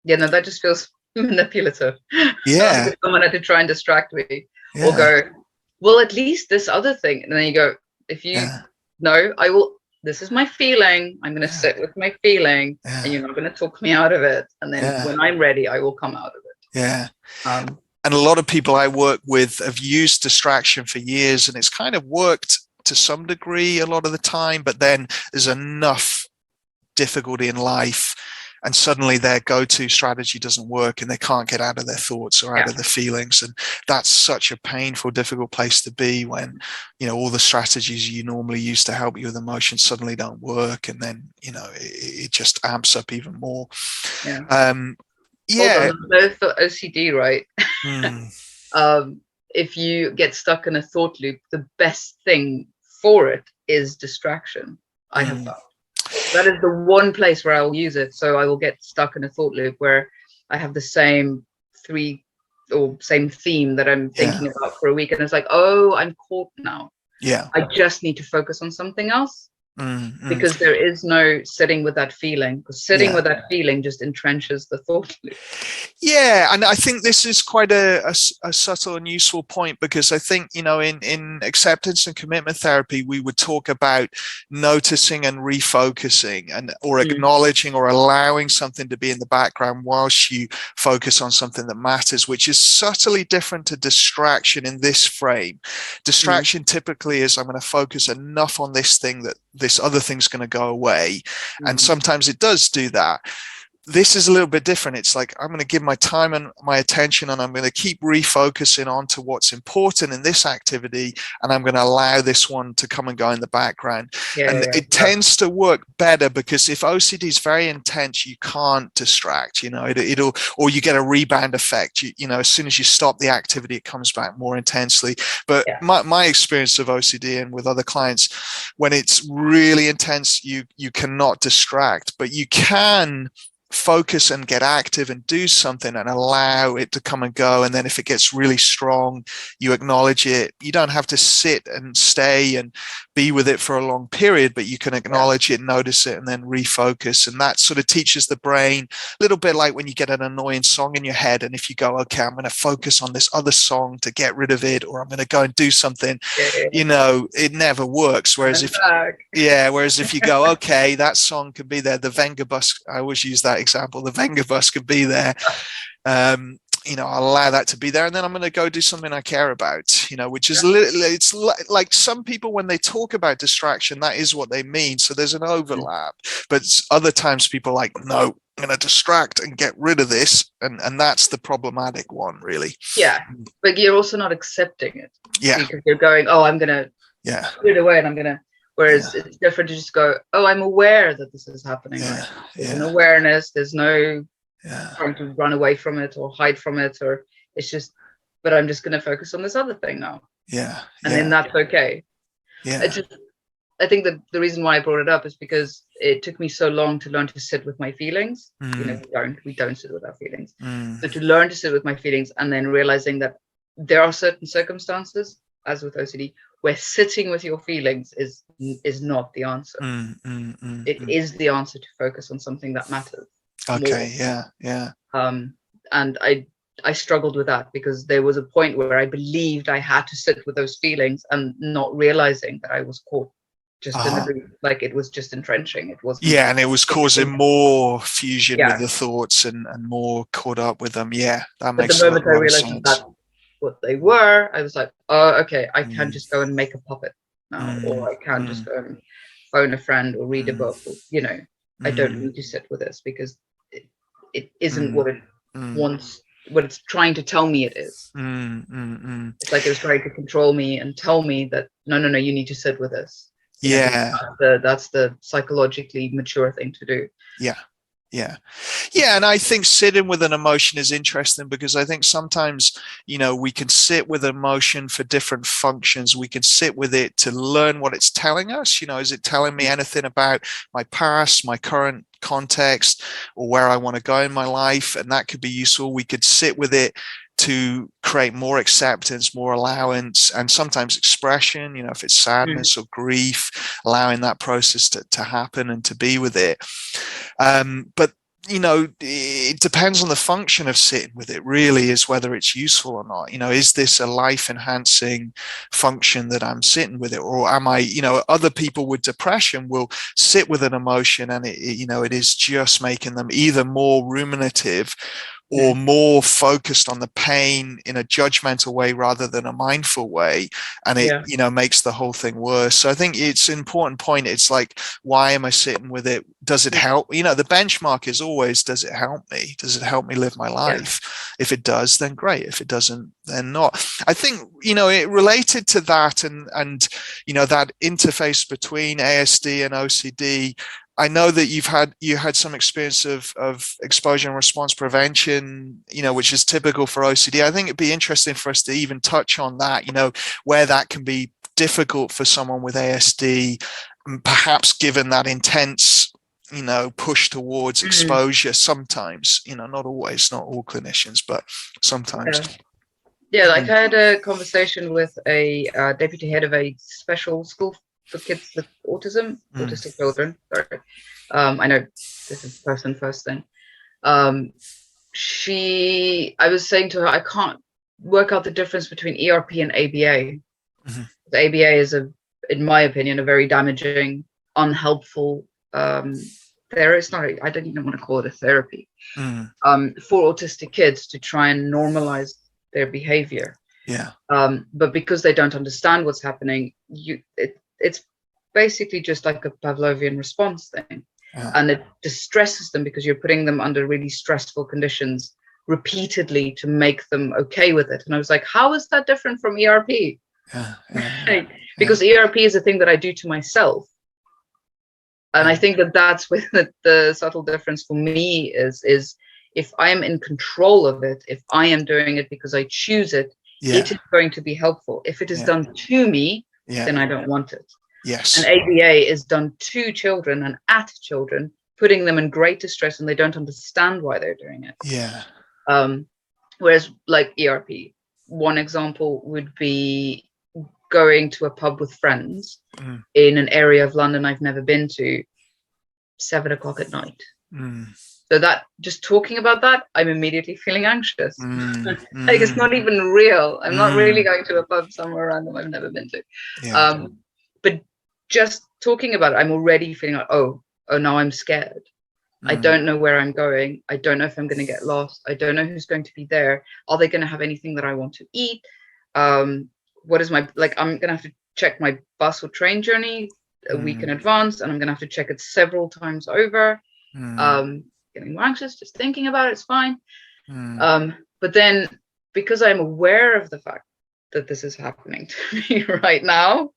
Yeah, no, that just feels manipulative. Yeah. If someone had to try and distract me, or go, well, at least this other thing, and then you go, if you no, I will, this is my feeling, I'm going to sit with my feeling, and you're not going to talk me out of it, and then when I'm ready, I will come out of it. And a lot of people I work with have used distraction for years, and it's kind of worked to some degree a lot of the time, but then there's enough difficulty in life and suddenly their go-to strategy doesn't work and they can't get out of their thoughts or out of their feelings. And that's such a painful, difficult place to be when, all the strategies you normally use to help you with emotions suddenly don't work. And then, it just amps up even more. Hold on, for OCD, right? If you get stuck in a thought loop, the best thing for it is distraction. I have found. That is the one place where I will use it. So I will get stuck in a thought loop where I have the same theme that I'm thinking about for a week. And it's like, oh, I'm caught now. Yeah. I just need to focus on something else. Because there is no sitting with that feeling, because sitting with that feeling just entrenches the thought loop. Yeah, and I think this is quite a subtle and useful point, because I think, in acceptance and commitment therapy, we would talk about noticing and refocusing or acknowledging or allowing something to be in the background whilst you focus on something that matters, which is subtly different to distraction in this frame. Distraction typically is, I'm going to focus enough on this thing that this other thing's going to go away. And sometimes it does do that. This is a little bit different. It's like, I'm going to give my time and my attention, and I'm going to keep refocusing onto what's important in this activity, and I'm going to allow this one to come and go in the background. It tends to work better, because if OCD is very intense, you can't distract, it'll, or you get a rebound effect. As soon as you stop the activity, it comes back more intensely. But my experience of OCD and with other clients, when it's really intense, you cannot distract, but you can focus and get active and do something and allow it to come and go. And then if it gets really strong, you acknowledge it. You don't have to sit and stay and be with it for a long period, but you can acknowledge it, notice it, and then refocus. And that sort of teaches the brain, a little bit like when you get an annoying song in your head, and if you go, okay, I'm going to focus on this other song to get rid of it, or I'm going to go and do something, it never works. Whereas if you go, okay, that song can be there, the Venga bus, I always use that example, the Venga bus could be there. I'll allow that to be there, and then I'm going to go do something I care about, which is it's like some people, when they talk about distraction, that is what they mean. So there's an overlap, but other times people are like, no, I'm going to distract and get rid of this. And that's the problematic one, really. Yeah. But you're also not accepting it. Yeah. Because you're going, oh, I'm going to put it away, and I'm going to, whereas it's different to just go, oh, I'm aware that this is happening. Right? There's an awareness. There's no trying to run away from it or hide from it, or it's just, but I'm just going to focus on this other thing now. And then that's okay. I think that the reason why I brought it up is because it took me so long to learn to sit with my feelings. We don't sit with our feelings. So to learn to sit with my feelings, and then realizing that there are certain circumstances, as with OCD, where sitting with your feelings is not the answer. It is the answer to focus on something that matters. Okay. And I struggled with that, because there was a point where I believed I had to sit with those feelings, and not realizing that I was caught just in the loop, like it was just entrenching. It was and it was causing more fusion with the thoughts and more caught up with them. That makes sense. The moment I realized that's what they were, I was like, oh, okay, I can just go and make a puppet now, or I can just go and phone a friend or read a book, or, I don't need to sit with this, because it isn't what it wants what it's trying to tell me it is. It's like it was trying to control me and tell me that no, you need to sit with this. Yeah. That's the psychologically mature thing to do. Yeah. And I think sitting with an emotion is interesting, because I think sometimes, we can sit with emotion for different functions. We can sit with it to learn what it's telling us. Is it telling me anything about my past, my current context, or where I want to go in my life? And that could be useful. We could sit with it to create more acceptance, more allowance, and sometimes expression, if it's sadness or grief, allowing that process to happen and to be with it. But it depends on the function of sitting with it, really, is whether it's useful or not. Is this a life enhancing function that I'm sitting with it, or am I, other people with depression will sit with an emotion and it is just making them either more ruminative or more focused on the pain in a judgmental way rather than a mindful way. And it, makes the whole thing worse. So I think it's an important point. It's like, why am I sitting with it? Does it help? The benchmark is always, does it help me? Does it help me live my life? If it does, then great. If it doesn't, then not. I think, it related to that and that interface between ASD and OCD. I know that you had some experience of exposure and response prevention, which is typical for OCD. I think it'd be interesting for us to even touch on that, where that can be difficult for someone with ASD, perhaps given that intense, push towards exposure sometimes, not always, not all clinicians, but sometimes. Yeah, like I had a conversation with a deputy head of a special school for kids with autism, autistic children. Sorry, I know this is person first thing. I was saying to her, I can't work out the difference between ERP and ABA. The ABA is, in my opinion, a very damaging, unhelpful therapy. I don't even want to call it a therapy for autistic kids to try and normalize their behavior. But because they don't understand what's happening, it's basically just like a Pavlovian response thing. And it distresses them because you're putting them under really stressful conditions repeatedly to make them okay with it. And I was like, how is that different from ERP? Because ERP is a thing that I do to myself. And I think that's where the subtle difference for me is if I am in control of it, if I am doing it because I choose it, it is going to be helpful. If it is done to me, then I don't want it. And ABA is done to children and at children, putting them in great distress, and they don't understand why they're doing it. Whereas like ERP, one example would be going to a pub with friends in an area of London I've never been to, 7 o'clock at night. So that, just talking about that, I'm immediately feeling anxious. Like it's not even real. I'm not really going to a pub somewhere random I've never been to. But just talking about it, I'm already feeling like, oh, now I'm scared. I don't know where I'm going. I don't know if I'm going to get lost. I don't know who's going to be there. Are they going to have anything that I want to eat? What is I'm going to have to check my bus or train journey a week in advance, and I'm going to have to check it several times over. Getting more anxious just thinking about it. It's fine. But then, because I'm aware of the fact that this is happening to me right now,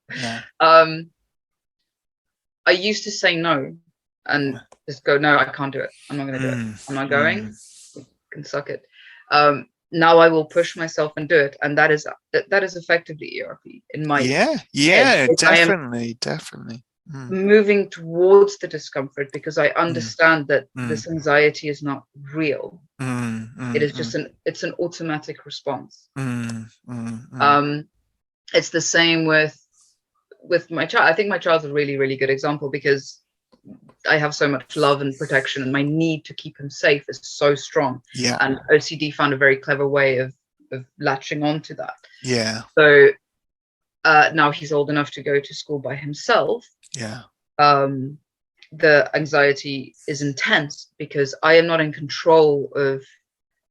I used to say no and just go, no, I can't do it. I'm not going to do it. I'm not going. You can suck it. Now I will push myself and do it, and that is effectively ERP in my head. Definitely. Moving towards the discomfort because I understand that this anxiety is not real. It is just it's an automatic response. It's the same with my child. I think my child's a really, really good example because I have so much love and protection, and my need to keep him safe is so strong. And OCD found a very clever way of latching onto that. So now he's old enough to go to school by himself. The anxiety is intense because I am not in control of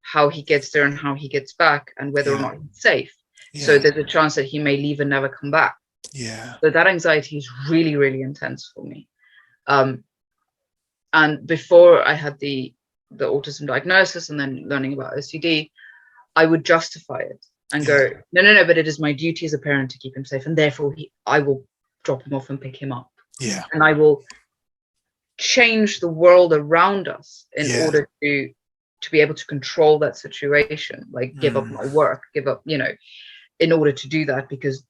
how he gets there and how he gets back and whether or not he's safe. So there's a chance that he may leave and never come back. So that anxiety is really, really intense for me. And before I had the autism diagnosis and then learning about OCD, I would justify it and go, no, but it is my duty as a parent to keep him safe, and therefore I will drop him off and pick him up. Yeah. And I will change the world around us in order to be able to control that situation, like give up my work, give up, in order to do that, because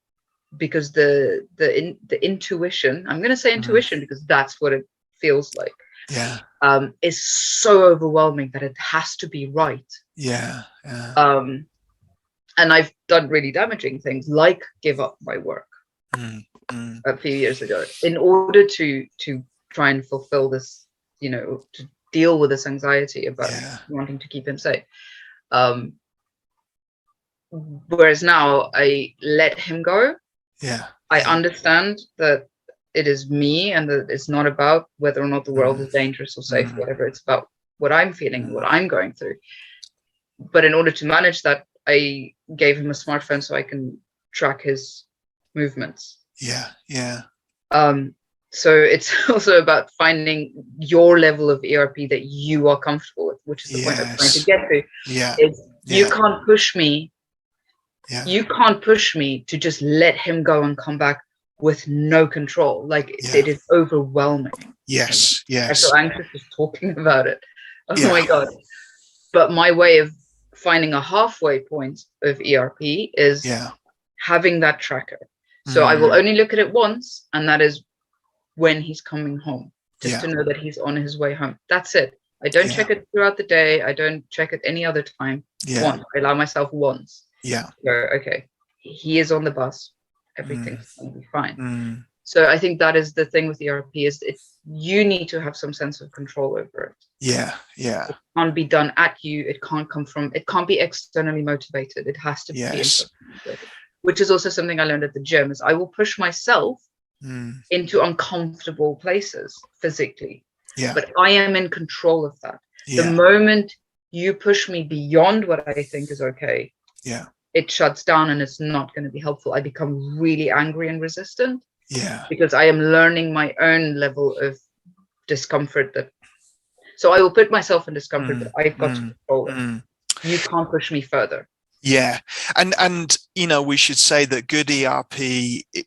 the intuition, I'm going to say intuition because that's what it feels like, is so overwhelming that it has to be right. And I've done really damaging things like give up my work a few years ago in order to try and fulfill this, to deal with this anxiety about wanting to keep him safe. Whereas now I let him go. I understand that it is me and that it's not about whether or not the world is dangerous or safe, whatever. It's about what I'm feeling, what I'm going through. But in order to manage that, I gave him a smartphone so I can track his movements. So it's also about finding your level of ERP that you are comfortable with, which is the point I'm trying to get to. You can't push me. You can't push me to just let him go and come back with no control. Like it is overwhelming. I feel anxious just talking about it. Oh my God. But my way of finding a halfway point of ERP is having that tracker. So I will only look at it once, and that is when he's coming home, just to know that he's on his way home. That's it. I don't check it throughout the day. I don't check it any other time. Once. I allow myself once. So, okay, he is on the bus. Everything's going to be fine. So I think that is the thing with ERP, is you need to have some sense of control over it. It can't be done at you. It can't be externally motivated. It has to be internally motivated, which is also something I learned at the gym, is I will push myself into uncomfortable places physically, but I am in control of that. The moment you push me beyond what I think is okay, it shuts down and it's not going to be helpful. I become really angry and resistant because I am learning my own level of discomfort. So I will put myself in discomfort, but I've got to control it. You can't push me further. And we should say that good ERP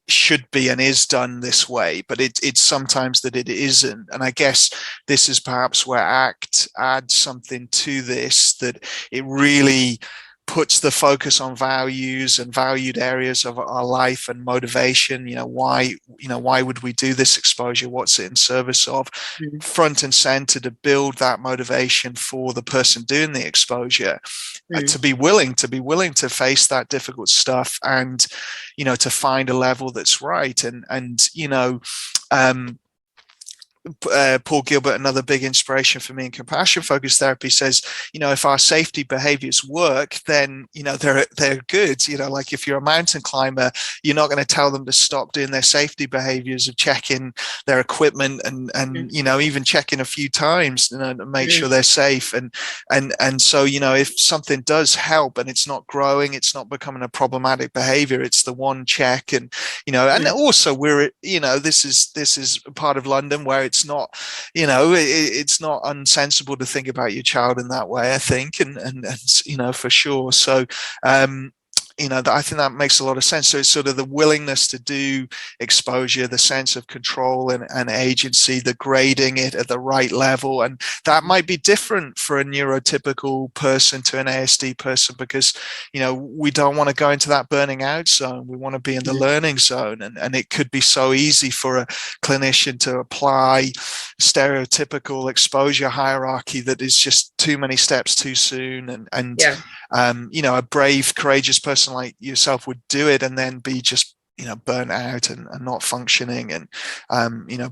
should be and is done this way, but it's sometimes that it isn't. And I guess this is perhaps where ACT adds something to this, that it really puts the focus on values and valued areas of our life and motivation. Why would we do this exposure? What's it in service of? Front and center, to build that motivation for the person doing the exposure, to be willing to face that difficult stuff, and to find a level that's right. Paul Gilbert, another big inspiration for me in compassion focused therapy, says, if our safety behaviors work, then they're good. Like if you're a mountain climber, you're not going to tell them to stop doing their safety behaviors of checking their equipment and even checking a few times to make sure they're safe. And so if something does help and it's not growing, it's not becoming a problematic behavior, it's the one check. And and also we're this is part of London where it's not it's not unsensible to think about your child in that way, I think, and for sure. So I think that makes a lot of sense. So it's sort of the willingness to do exposure, the sense of control and agency, the grading it at the right level. And that might be different for a neurotypical person to an ASD person, because, we don't want to go into that burning out zone. We want to be in the learning zone. And it could be so easy for a clinician to apply stereotypical exposure hierarchy that is just too many steps too soon. A brave, courageous person like yourself would do it and then be just burnt out and not functioning, and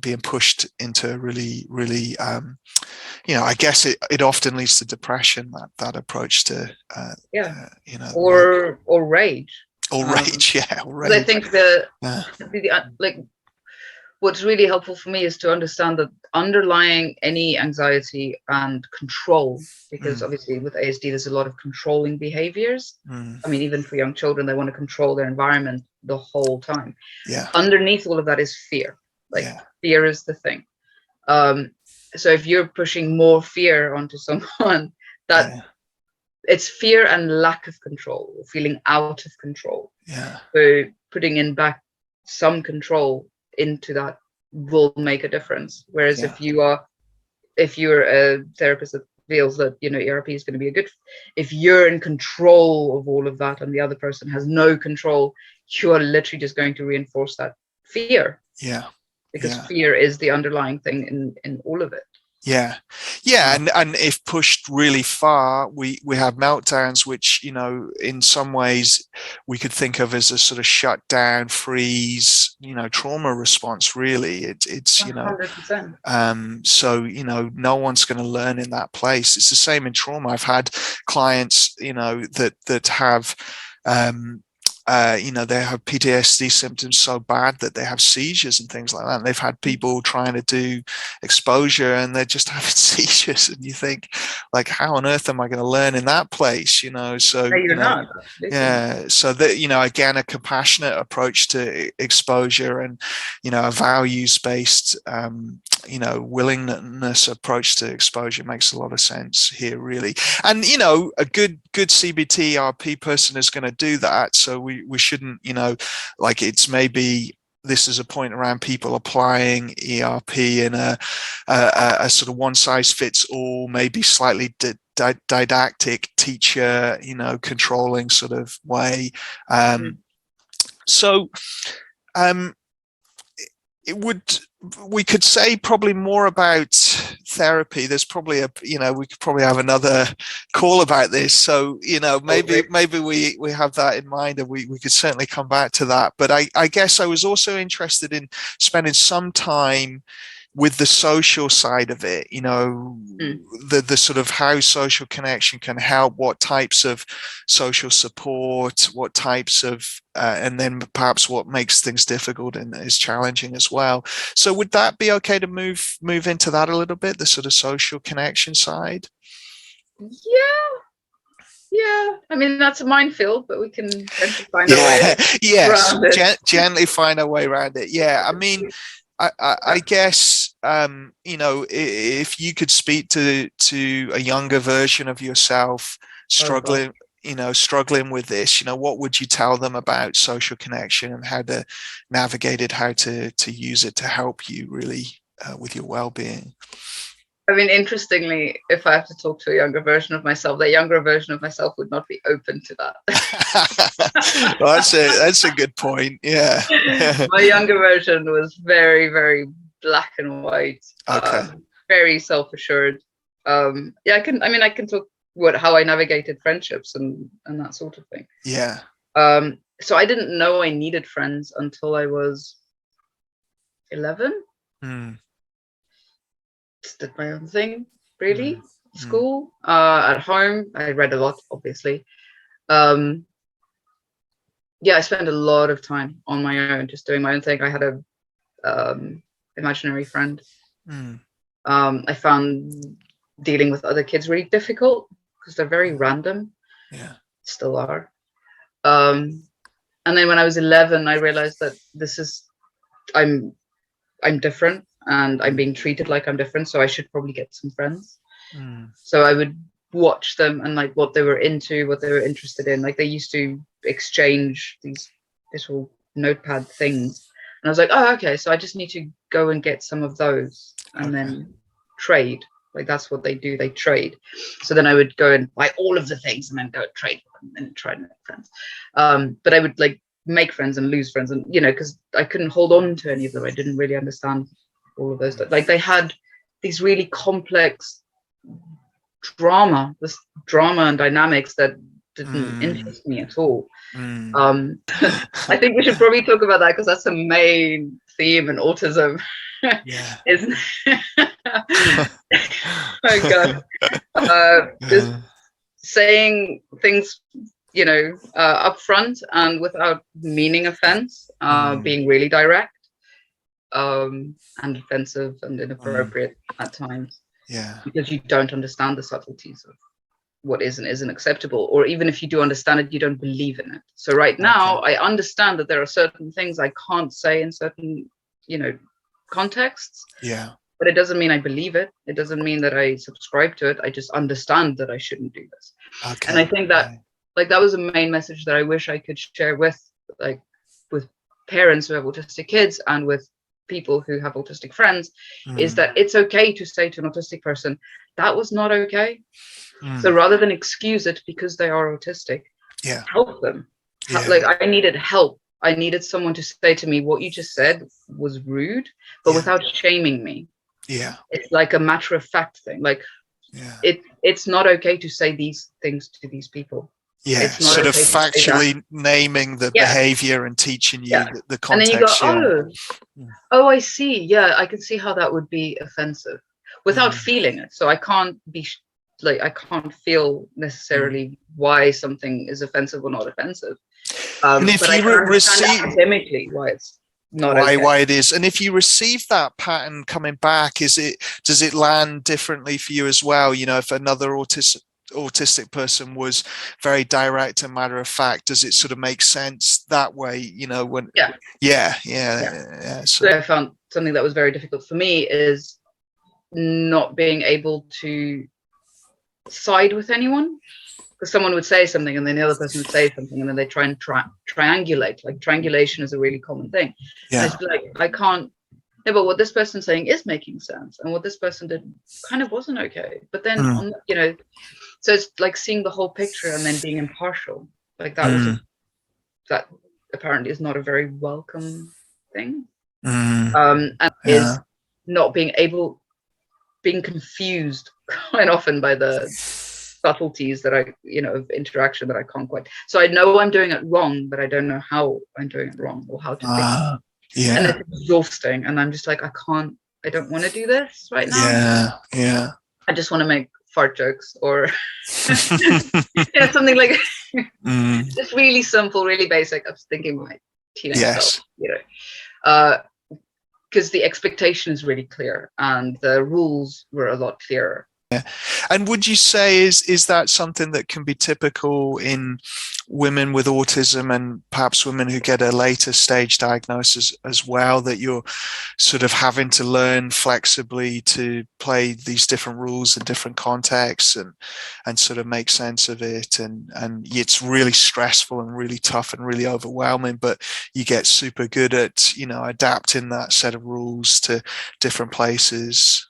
being pushed into really I guess it often leads to depression, that approach to or rage or rage. I think what's really helpful for me is to understand that underlying any anxiety and control, because obviously with ASD there's a lot of controlling behaviors. I mean, even for young children, they want to control their environment the whole time. Underneath all of that is fear. Fear is the thing. So if you're pushing more fear onto someone, that it's fear and lack of control, or feeling out of control. Yeah. So putting in back some control into that will make a difference. Whereas if you're a therapist that feels that, you know, ERP is going to be a good, if you're in control of all of that and the other person has no control, you are literally just going to reinforce that fear. Yeah. Because fear is the underlying thing in all of it. Yeah. And if pushed really far, we have meltdowns, which, you know, in some ways we could think of as a sort of shutdown, freeze, you know, trauma response. Really, it's you know, 100%. So, you know, no one's going to learn in that place. It's the same in trauma. I've had clients, you know, that have you know, they have PTSD symptoms so bad that they have seizures and things like that. And they've had people trying to do exposure and they're just having seizures. And you think, like, how on earth am I going to learn in that place? You know, so, no, you know, not. yeah. So that, you know, again, a compassionate approach to exposure and, you know, a values-based, you know, willingness approach to exposure makes a lot of sense here, really. And, you know, a good CBT RP person is going to do that. So we shouldn't, you know, like, it's maybe this is a point around people applying ERP in a sort of one size fits all, maybe slightly didactic teacher, you know, controlling sort of way. So we could say probably more about therapy. There's probably you know, we could probably have another call about this. So, you know, maybe we have that in mind, and we could certainly come back to that. But I guess I was also interested in spending some time with the social side of it, you know, the sort of how social connection can help, what types of social support, what types of, and then perhaps what makes things difficult and is challenging as well. So would that be okay to move into that a little bit, the sort of social connection side? Yeah. I mean, that's a minefield, but we can find a way around it. Gently find a way around it. Yeah, I mean, I guess, you know, if you could speak to a younger version of yourself struggling, you know, struggling with this, you know, what would you tell them about social connection and how to navigate it, how to use it to help you really with your well-being? I mean, interestingly, if I have to talk to a younger version of myself, that younger version of myself would not be open to that. Well, that's a good point. Yeah. My younger version was very, very black and white. Okay. Very self-assured. I can talk how I navigated friendships and that sort of thing. Yeah. So I didn't know I needed friends until I was 11. Did my own thing, really. School, at home, I read a lot, obviously. I spent a lot of time on my own, just doing my own thing. I had a imaginary friend. I found dealing with other kids really difficult because they're very random. Yeah, still are. And then when I was 11, I realized that I'm different. And I'm being treated like I'm different, so I should probably get some friends. So I would watch them and like what they were into, what they were interested in. Like they used to exchange these little notepad things, and I was like, oh, okay. So I just need to go and get some of those, and then trade. Like that's what they do. They trade. So then I would go and buy all of the things, and then go and trade with them and try to make friends. But I would like make friends and lose friends, and you know, because I couldn't hold on to any of them. I didn't really understand all of those. Like they had these really complex drama and dynamics that didn't interest me at all. I think we should probably talk about that because that's a main theme in autism. Yeah. Isn't oh god. Just saying things, you know, up front and without meaning offense, being really direct. And offensive and inappropriate at times. Yeah. Because you don't understand the subtleties of what is and isn't acceptable, or even if you do understand it, you don't believe in it. So right now, I understand that there are certain things I can't say in certain, you know, contexts. Yeah. but it doesn't mean I believe it. It doesn't mean that I subscribe to it. I just understand that I shouldn't do this. Okay. And I think that like that was a main message that I wish I could share with parents who have autistic kids and with people who have autistic friends, is that it's okay to say to an autistic person, that was not okay. So rather than excuse it because they are autistic, help them. Like I needed help. I needed someone to say to me, what you just said was rude, but without shaming me. It's like a matter of fact thing. Like it's not okay to say these things to these people. It's not sort of factually naming the behavior and teaching you the context. And then you go, oh, I see. Yeah, I can see how that would be offensive without feeling it. So I can't be like, I can't feel necessarily why something is offensive or not offensive. And if you receive academically why it's not why it is, and if you receive that pattern coming back, does it land differently for you as well? You know, if another autistic person was very direct and matter of fact, does it sort of make sense that way? You know, when So I found something that was very difficult for me is not being able to side with anyone, because someone would say something and then the other person would say something and then they try and triangulate. Like triangulation is a really common thing. And it's like, I can't, but what this person's saying is making sense, and what this person did kind of wasn't okay. But then you know, so it's like seeing the whole picture and then being impartial. Like that that apparently is not a very welcome thing. And is not being confused quite often by the subtleties that of interaction that I can't quite. So I know I'm doing it wrong, but I don't know how I'm doing it wrong or how to fix it. And it's exhausting, and I'm just like, I don't want to do this right now. I just want to make fart jokes or something like just really simple, really basic. I was thinking my teenage self, because the expectation is really clear and the rules were a lot clearer. And would you say is that something that can be typical in women with autism and perhaps women who get a later stage diagnosis as well, that you're sort of having to learn flexibly to play these different rules in different contexts and sort of make sense of it, and it's really stressful and really tough and really overwhelming, but you get super good at adapting that set of rules to different places?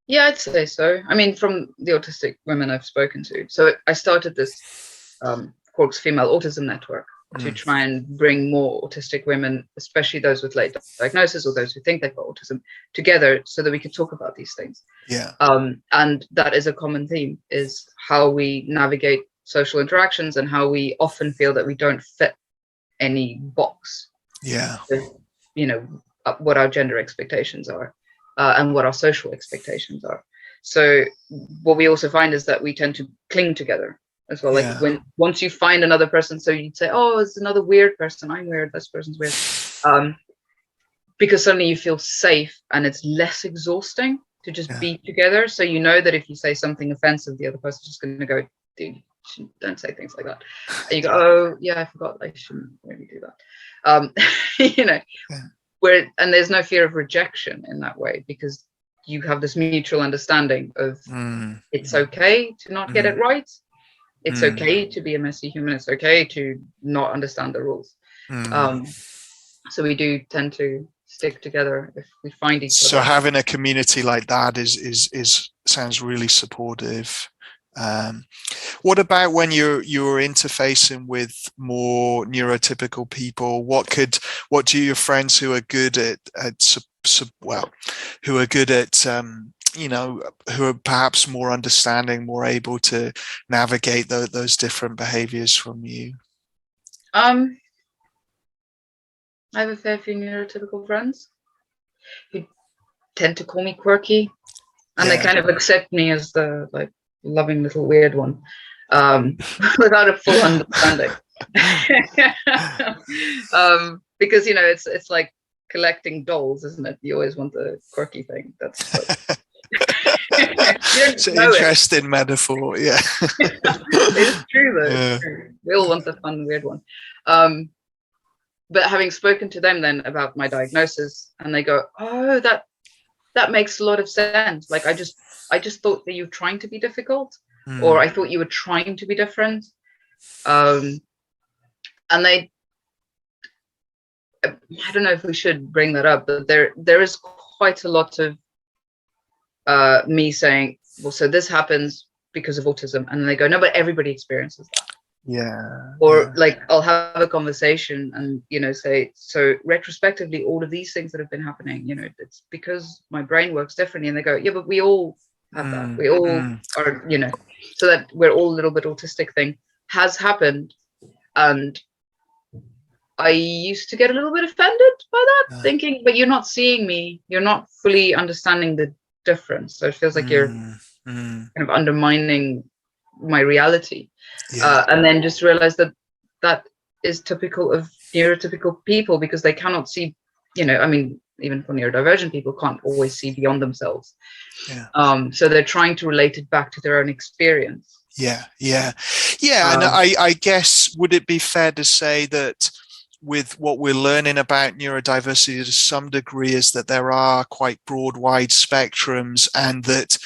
Yeah, I'd say so. I mean, from the autistic women I've spoken to. So I started this Quarks Female Autism Network to try and bring more autistic women, especially those with late diagnosis or those who think they've got autism, together so that we could talk about these things. And that is a common theme, is how we navigate social interactions and how we often feel that we don't fit any box. With, what our gender expectations are. And what our social expectations are. So what we also find is that we tend to cling together as well. Like once you find another person, so you'd say, oh, it's another weird person, I'm weird, this person's weird. Because suddenly you feel safe and it's less exhausting to just be together. So you know that if you say something offensive, the other person's just going to go, dude, don't say things like that. And you go, oh yeah, I forgot, I shouldn't really do that. And there's no fear of rejection in that way, because you have this mutual understanding of it's okay to not get it right. It's okay to be a messy human. It's okay to not understand the rules. So we do tend to stick together if we find each other. So having a community like that is sounds really supportive. What about when you're interfacing with more neurotypical people? What do your friends who are good at who are perhaps more understanding, more able to navigate those different behaviors from you? I have a fair few neurotypical friends who tend to call me quirky, and they kind of accept me as the loving little weird one, without a full understanding. Because it's like collecting dolls, isn't it? You always want the quirky thing. That's it's an interesting metaphor. It's true though. It's true. We all want the fun weird one. but having spoken to them then about my diagnosis, and they go, oh, that makes a lot of sense. Like I just thought that you were trying to be difficult, or I thought you were trying to be different. And they, I don't know if we should bring that up, but there is quite a lot of me saying, well, so this happens because of autism, and they go, no, but everybody experiences that. Yeah. Or like I'll have a conversation and, you know, say, so retrospectively, all of these things that have been happening, you know, it's because my brain works differently. And they go, yeah, but we all have that. We all are, you know, so that we're all a little bit autistic thing has happened. And I used to get a little bit offended by that, thinking, but you're not seeing me. You're not fully understanding the difference. So it feels like you're kind of undermining my reality. And then just realize that that is typical of neurotypical people, because they cannot see, you know, I mean, even for neurodivergent people can't always see beyond themselves. So they're trying to relate it back to their own experience. And I guess, would it be fair to say that with what we're learning about neurodiversity to some degree is that there are quite broad, wide spectrums, and that,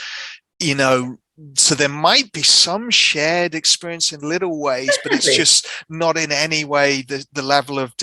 you know, so there might be some shared experience in little ways, but it's just not in any way the level of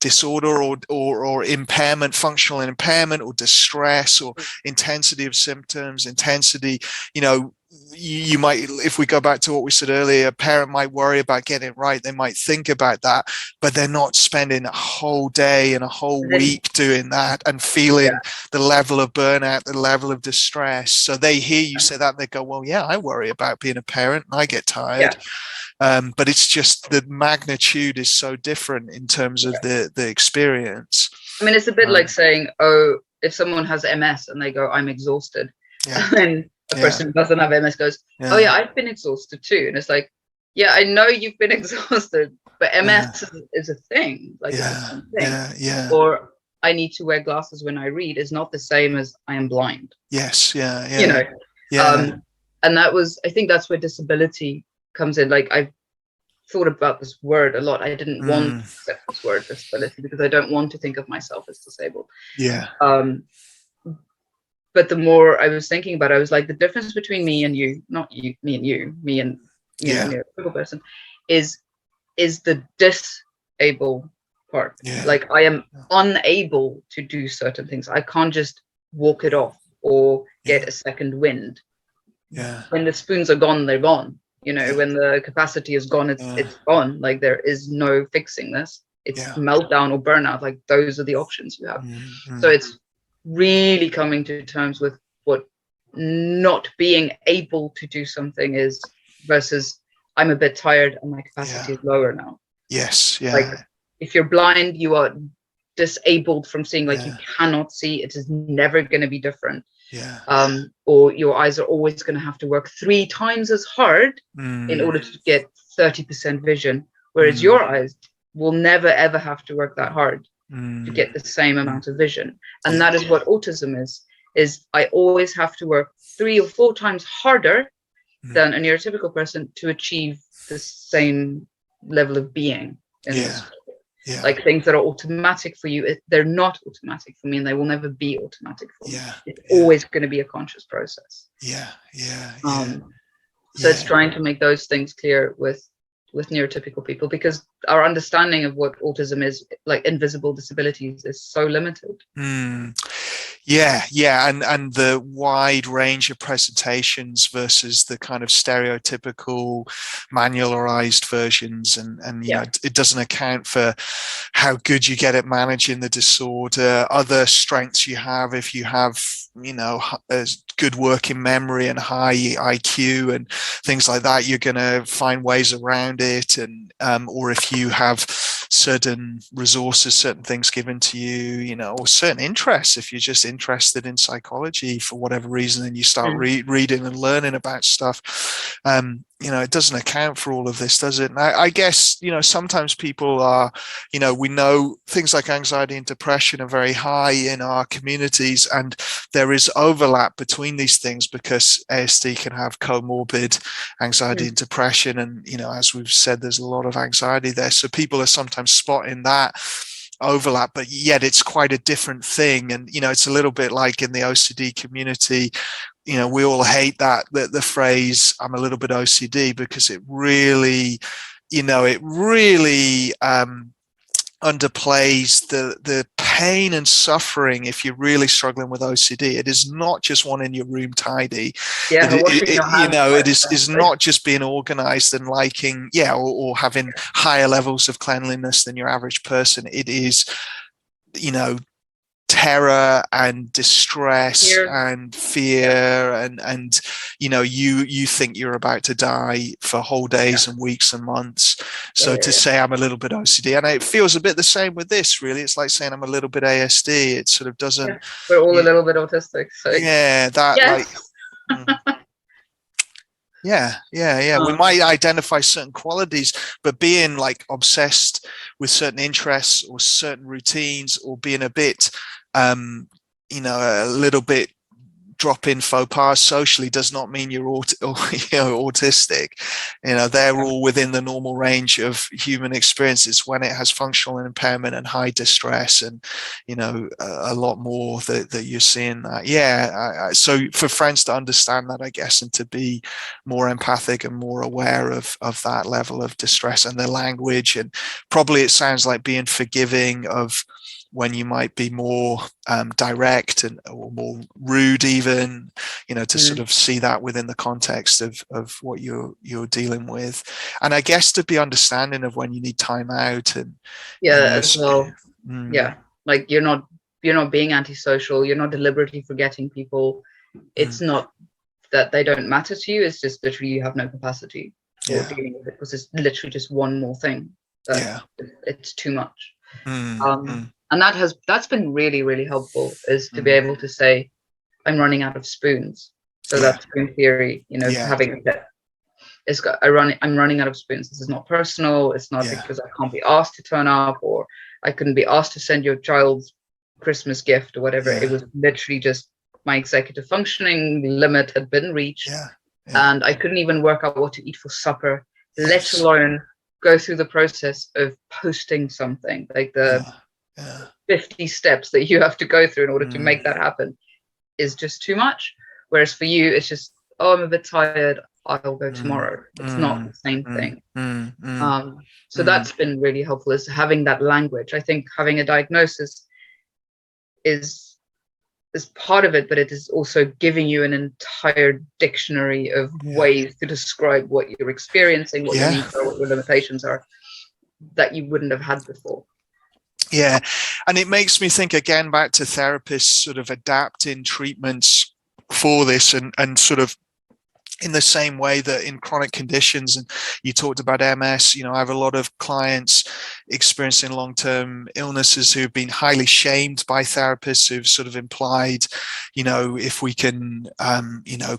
disorder or impairment, functional impairment, or distress, or intensity of symptoms, intensity, you know. You might, if we go back to what we said earlier, a parent might worry about getting it right. They might think about that, but they're not spending a whole day and a whole week doing that and feeling the level of burnout, the level of distress. So they hear you say that, and they go, well, yeah, I worry about being a parent and I get tired. But it's just the magnitude is so different in terms of the experience. I mean, it's a bit like saying, oh, if someone has MS and they go, I'm exhausted. And a person who doesn't have MS goes, oh yeah, I've been exhausted too. And it's like, yeah, I know you've been exhausted, but MS is a thing. Like it's a thing. Or I need to wear glasses when I read is not the same as I am blind. You know. And that was, I think that's where disability comes in. Like I've thought about this word a lot. I didn't want to accept this word disability because I don't want to think of myself as disabled. But the more I was thinking about it, I was like, the difference between me and you, not you, me and you, me and you know, a person, is the disable part. Like I am unable to do certain things. I can't just walk it off or get a second wind. When the spoons are gone, they're gone. You know, when the capacity is gone, it's gone. Like there is no fixing this. It's meltdown or burnout. Like those are the options you have. So it's really coming to terms with what not being able to do something is versus I'm a bit tired and my capacity is lower now. Like if you're blind, you are disabled from seeing, like you cannot see. It is never going to be different. Or your eyes are always going to have to work 3 times as hard in order to get 30% vision, whereas your eyes will never ever have to work that hard to get the same amount of vision. And that is what autism is I always have to work 3 or 4 times harder than a neurotypical person to achieve the same level of being in this. Like things that are automatic for you, they're not automatic for me, and they will never be automatic for me. It's always going to be a conscious process. So it's trying to make those things clear with neurotypical people, because our understanding of what autism is, like invisible disabilities, is so limited. And the wide range of presentations versus the kind of stereotypical manualized versions, and you know, it doesn't account for how good you get at managing the disorder, other strengths you have. If you have, you know, a good working memory and high IQ and things like that, you're going to find ways around it. And or if you have certain resources, certain things given to you, you know, or certain interests, if you're just interested in psychology for whatever reason and you start reading and learning about stuff, it doesn't account for all of this, does it? And I guess, sometimes people are, we know things like anxiety and depression are very high in our communities, and there is overlap between these things because ASD can have comorbid anxiety and depression. And, as we've said, there's a lot of anxiety there. So people are sometimes spotting that overlap, but yet it's quite a different thing. And, it's a little bit like in the OCD community. We all hate the phrase "I'm a little bit OCD" because it really, underplays the pain and suffering if you're really struggling with OCD. It is not just wanting your room tidy. It is not just being organized and liking, or having higher levels of cleanliness than your average person. It is, terror and distress and fear and you think you're about to die for whole days and weeks and months. So to say I'm a little bit OCD, and it feels a bit the same with this, really. It's like saying I'm a little bit ASD. It sort of doesn't. We're all a little bit autistic. So we might identify certain qualities, but being like obsessed with certain interests or certain routines, or being a bit a little bit drop in faux pas socially, does not mean you're autistic. They're all within the normal range of human experiences. When it has functional impairment and high distress, and a lot more that you're seeing that. So for friends to understand that, I guess, and to be more empathic and more aware of that level of distress and the language, and probably it sounds like being forgiving of when you might be more direct or more rude, even, to sort of see that within the context of what you're dealing with. And I guess to be understanding of when you need time out, and as well. Like you're not being antisocial, you're not deliberately forgetting people. It's not that they don't matter to you, it's just literally you have no capacity for dealing with it, because it's literally just one more thing that it's too much. And that's been really, really helpful, is to be able to say, I'm running out of spoons. So that's spoon theory, having that. I'm running out of spoons. This is not personal. It's not because I can't be asked to turn up, or I couldn't be asked to send your child's Christmas gift or whatever. It was literally just my executive functioning limit had been reached, and I couldn't even work out what to eat for supper, let alone go through the process of posting something, like the 50 steps that you have to go through in order to make that happen is just too much. Whereas for you, it's just, I'm a bit tired, I'll go tomorrow. It's not the same thing. So that's been really helpful, is having that language. I think having a diagnosis is part of it, but it is also giving you an entire dictionary of ways to describe what you're experiencing, what your needs are, what your limitations are, that you wouldn't have had before. Yeah. And it makes me think again back to therapists sort of adapting treatments for this, and sort of in the same way that in chronic conditions, and you talked about MS, I have a lot of clients experiencing long-term illnesses who've been highly shamed by therapists, who've sort of implied, if we can,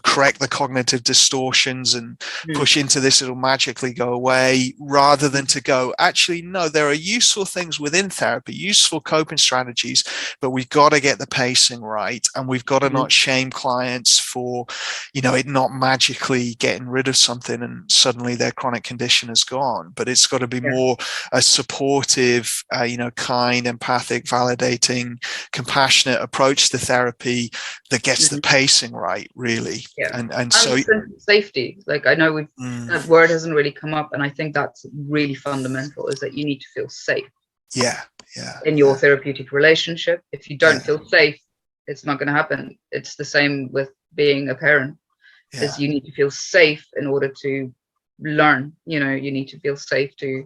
correct the cognitive distortions and push into this, it'll magically go away, rather than to go, actually, no, there are useful things within therapy, useful coping strategies, but we've got to get the pacing right, and we've got to not shame clients for, it not magically getting rid of something and suddenly their chronic condition is gone. But it's got to be more a supportive, kind, empathic, validating, compassionate approach to therapy that gets the pacing right, really. And so safety, like I know that word hasn't really come up, and I think that's really fundamental, is that you need to feel safe in your therapeutic relationship. If you don't feel safe, it's not going to happen. It's the same with being a parent. Is you need to feel safe in order to learn. You need to feel safe to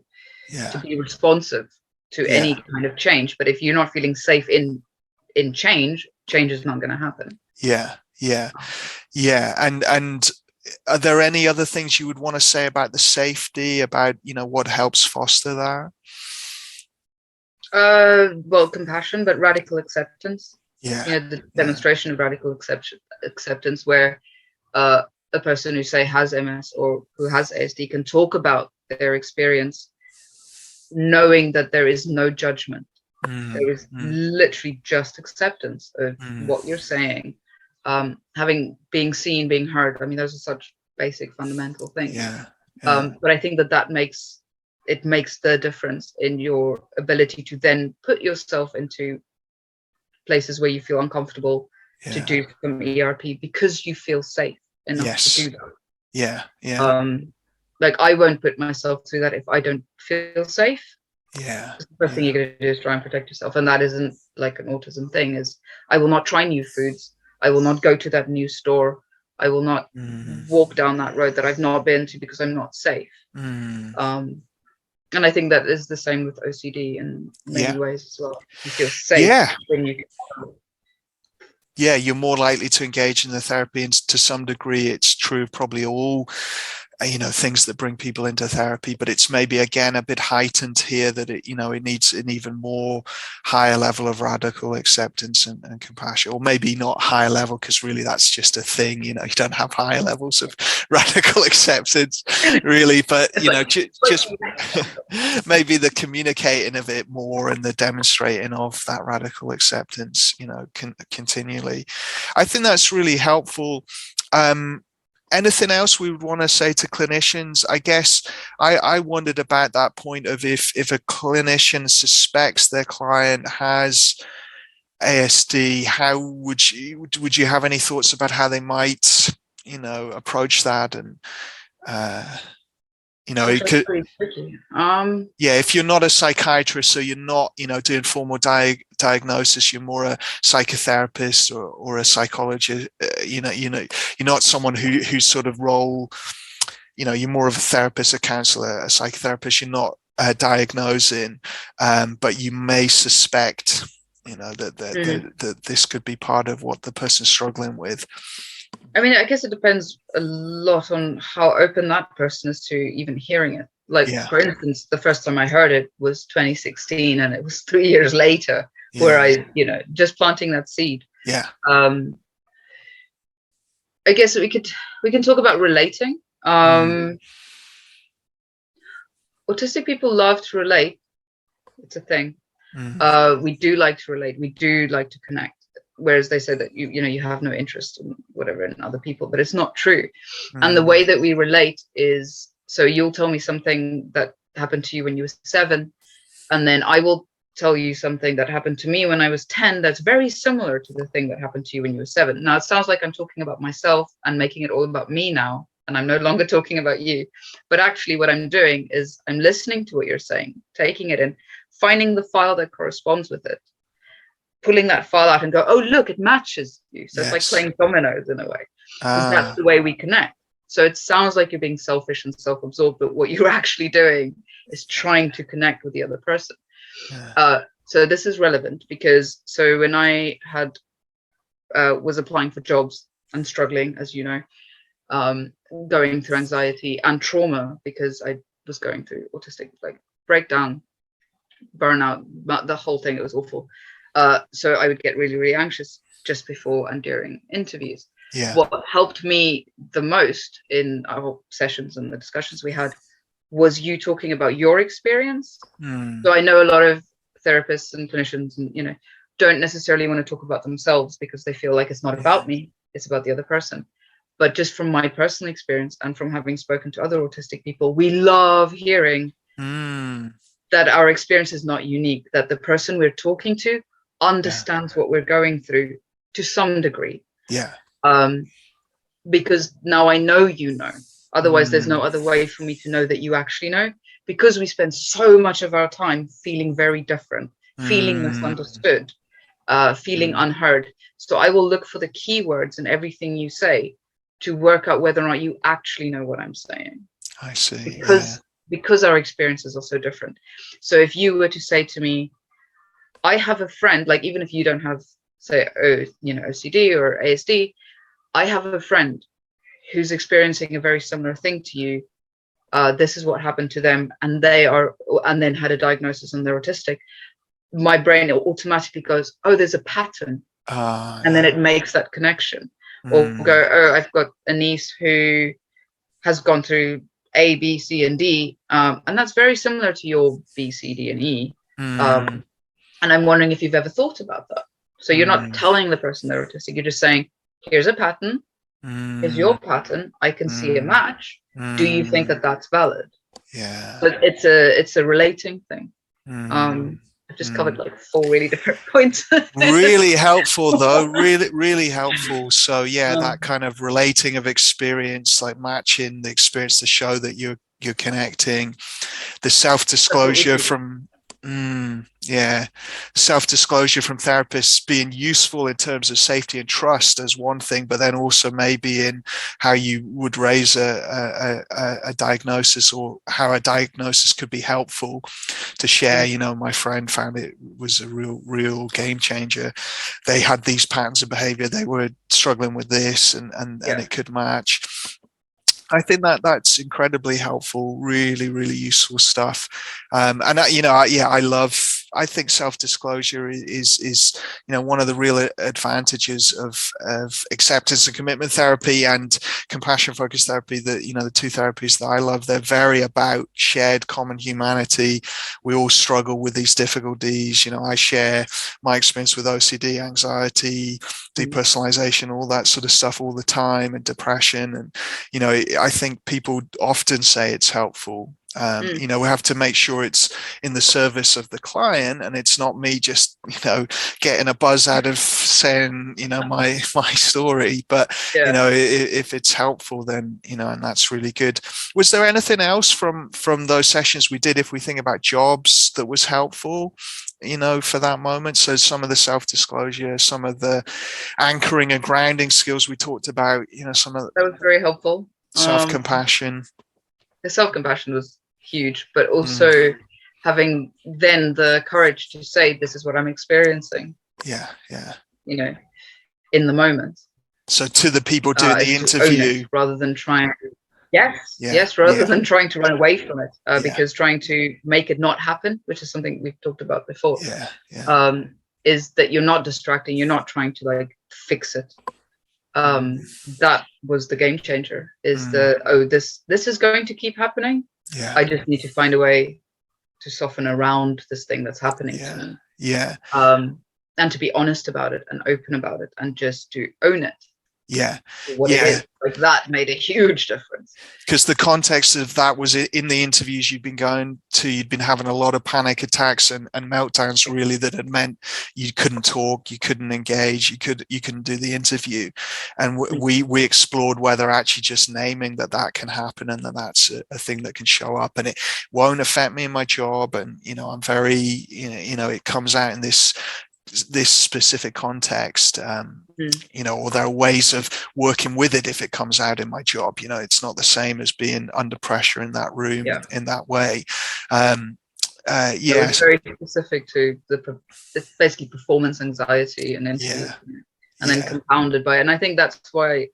be responsive to any kind of change. But if you're not feeling safe in change is not going to happen. And are there any other things you would want to say about the safety, about what helps foster that? Well, compassion, but radical acceptance. The demonstration of radical acceptance, where a person who say has MS or who has ASD can talk about their experience, knowing that there is no judgment. There is literally just acceptance of what you're saying, being seen, being heard. I mean, those are such basic fundamental things. But I think that makes the difference in your ability to then put yourself into places where you feel uncomfortable to do some ERP because you feel safe enough to do that. Like, I won't put myself through that if I don't feel safe. The first thing you're going to do is try and protect yourself, and that isn't like an autism thing. Is I will not try new foods. I will not go to that new store. I will not walk down that road that I've not been to because I'm not safe. And I think that is the same with OCD in many ways as well. You feel safe when you. You're more likely to engage in the therapy, and to some degree it's true probably all things that bring people into therapy, but it's maybe again a bit heightened here, that it needs an even more higher level of radical acceptance and compassion, or maybe not higher level, because really that's just a thing, you don't have higher levels of radical acceptance really, but just maybe the communicating of it more and the demonstrating of that radical acceptance continually. I think that's really helpful. Anything else we would want to say to clinicians? I guess I wondered about that point of if a clinician suspects their client has ASD, how would you have any thoughts about how they might approach that? And it could, if you're not a psychiatrist, so you're not doing formal diagnosis, you're more a psychotherapist or a psychologist, you're not someone whose sort of role, you're more of a therapist, a counselor, a psychotherapist. You're not diagnosing, but you may suspect that this could be part of what the person's struggling with. I mean, I guess it depends a lot on how open that person is to even hearing it. Like, for instance, the first time I heard it was 2016, and it was 3 years later where I, just planting that seed. I guess we can talk about relating. Autistic people love to relate. It's a thing. We do like to relate. We do like to connect. Whereas they say that you have no interest in whatever in other people, but it's not true. And the way that we relate is, so you'll tell me something that happened to you when you were 7, and then I will tell you something that happened to me when I was 10 that's very similar to the thing that happened to you when you were 7. Now, it sounds like I'm talking about myself and making it all about me now, and I'm no longer talking about you. But actually what I'm doing is I'm listening to what you're saying, taking it in, finding the file that corresponds with it, pulling that file out and go, oh, look, it matches you. So it's like playing dominoes in a way. That's the way we connect. So it sounds like you're being selfish and self-absorbed, but what you're actually doing is trying to connect with the other person. So this is relevant because, so when I was applying for jobs and struggling, as you know, going through anxiety and trauma, because I was going through autistic breakdown, burnout, the whole thing, it was awful. So I would get really, really anxious just before and during interviews. What helped me the most in our sessions and the discussions we had was you talking about your experience. So I know a lot of therapists and clinicians, and don't necessarily want to talk about themselves because they feel like it's not about me, it's about the other person. But just from my personal experience and from having spoken to other autistic people, we love hearing that our experience is not unique, that the person we're talking to understands what we're going through to some degree. Because now I know otherwise there's no other way for me to know that you actually know, because we spend so much of our time feeling very different, feeling misunderstood, feeling unheard. So I will look for the keywords in everything you say to work out whether or not you actually know what I'm saying. I see. Because our experiences are so different. So if you were to say to me, I have a friend, like, even if you don't have, say, OCD or ASD, I have a friend who's experiencing a very similar thing to you. This is what happened to them, and then had a diagnosis and they're autistic. My brain automatically goes, oh, there's a pattern. And then it makes that connection. or Mm. go, oh, I've got a niece who has gone through A, B, C, and D, and that's very similar to your B, C, D, and E. Mm. And I'm wondering if you've ever thought about that. So you're not Mm. telling the person they're autistic, you're just saying, here's a pattern, here's your Mm. pattern, I can see a Mm. match. Do you think Mm. that that's valid? Yeah. But it's a relating thing. Mm. I've just covered Mm. like 4 really different points. Really helpful though, really helpful. So yeah, that Um, kind of relating of experience, like matching the experience to show that you're connecting. The that's what we self-disclosure do. from yeah, self-disclosure from therapists being useful in terms of safety and trust as one thing, but then also maybe in how you would raise a diagnosis, or how a diagnosis could be helpful to share. You know, my friend found it was a real game changer. They had these patterns of behavior, they were struggling with this, and Yeah. it could match. I think that that's incredibly helpful, really useful stuff. And I think self-disclosure is one of the real advantages of acceptance and commitment therapy and compassion-focused therapy. That the two therapies that I love, they're very about shared common humanity. We all struggle with these difficulties. I share my experience with OCD, anxiety, depersonalization, all that sort of stuff all the time, and depression. And I think people often say it's helpful. We have to make sure it's in the service of the client, and it's not me just getting a buzz out of saying my story. But if it's helpful, then and that's really good. Was there anything else from those sessions we did, if we think about jobs, that was helpful for that moment? So some of the self-disclosure, some of the anchoring and grounding skills we talked about, some of That was very helpful. self-compassion. The self-compassion was huge, but also having then the courage to say, this is what I'm experiencing. Yeah. In the moment. So to the people doing the interview, rather than trying to, rather than trying to run away from it, because trying to make it not happen, which is something we've talked about before, is that you're not distracting, you're not trying to like fix it. That was the game changer, is this is going to keep happening. I just need to find a way to soften around this thing that's happening to me. And to be honest about it and open about it, and just to own it. What it is. Like, that made a huge difference. Because the context of that was in the interviews you'd been going to, you'd been having a lot of panic attacks and meltdowns, really, that had meant you couldn't talk, you couldn't engage, you couldn't do the interview. And we explored whether actually just naming that can happen, and that's a thing that can show up, and it won't affect me in my job. And I'm very it comes out in this specific context, or there are ways of working with it if it comes out in my job. It's not the same as being under pressure in that room in that way. It's very specific to it's basically performance anxiety and interviews, and then compounded by, and I think that's why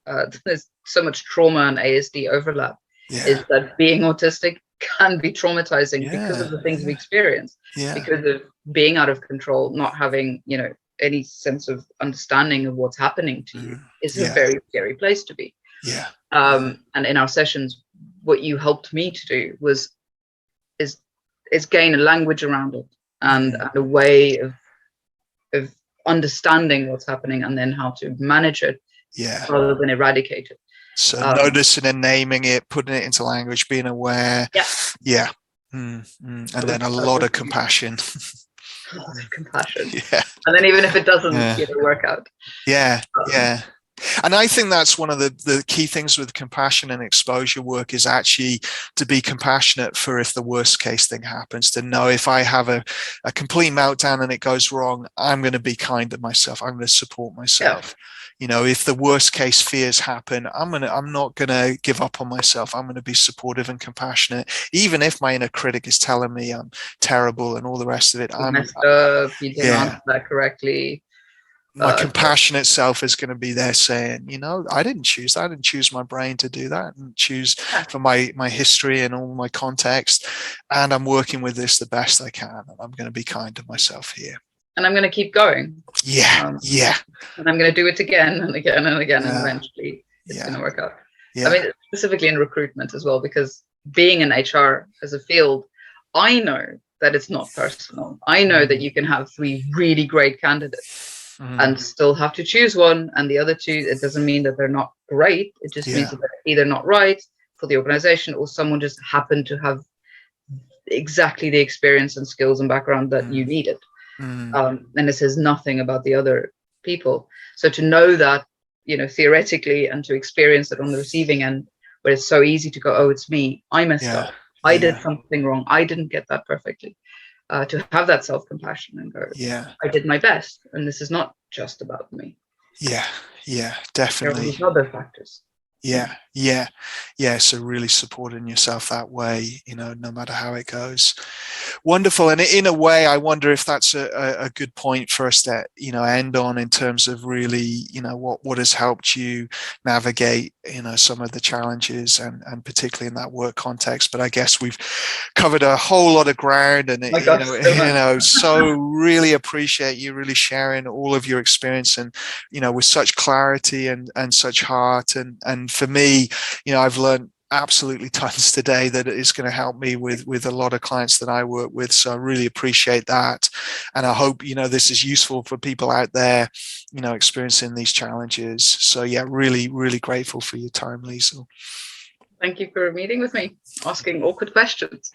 there's so much trauma and ASD overlap, is that being autistic can be traumatizing because of the things we experience, because of being out of control, not having any sense of understanding of what's happening to you, is a very scary place to be. And in our sessions, what you helped me to do is gain a language around it, and a way of understanding what's happening, and then how to manage it rather than eradicate it. So noticing and naming it, putting it into language, being aware. And then a lot of compassion. A lot of compassion. And then even if it doesn't work out. And I think that's one of the key things with compassion and exposure work, is actually to be compassionate for if the worst case thing happens, to know if I have a complete meltdown and it goes wrong, I'm going to be kind to myself. I'm going to support myself. If the worst case fears happen, I'm not going to give up on myself. I'm going to be supportive and compassionate, even if my inner critic is telling me I'm terrible and all the rest of it. You messed up, you didn't answer that correctly. My compassionate self is going to be there saying, I didn't choose that. I didn't choose my brain to do that, and choose from my history and all my context. And I'm working with this the best I can. And I'm going to be kind to myself here. and I'm going to keep going. Yeah. And I'm going to do it again and again and again, and eventually it's going to work out. I mean, specifically in recruitment as well, because being in HR as a field, I know that it's not personal. I know that you can have 3 really great candidates and still have to choose one, and the other 2, it doesn't mean that they're not great. It just means that they're either not right for the organization, or someone just happened to have exactly the experience and skills and background that you needed. And it says nothing about the other people. So to know that, you know, theoretically, and to experience it on the receiving end, where it's so easy to go, oh, it's me, I messed up, I did something wrong, I didn't get that perfectly. To have that self-compassion and go, I did my best, and this is not just about me. Definitely. There are other factors. So really supporting yourself that way, you know, no matter how it goes. Wonderful. And in a way, I wonder if that's a good point for us to, you know, end on, in terms of really, you know, what has helped you navigate, you know, some of the challenges, and particularly in that work context. But I guess we've covered a whole lot of ground, and so really appreciate you really sharing all of your experience, and, you know, with such clarity and such heart. And for me, you know, I've learned absolutely tons today that is going to help me with a lot of clients that I work with. So I really appreciate that. And I hope, you know, this is useful for people out there, you know, experiencing these challenges. So yeah, really, really grateful for your time, Liezel. Thank you for meeting with me, asking awkward questions.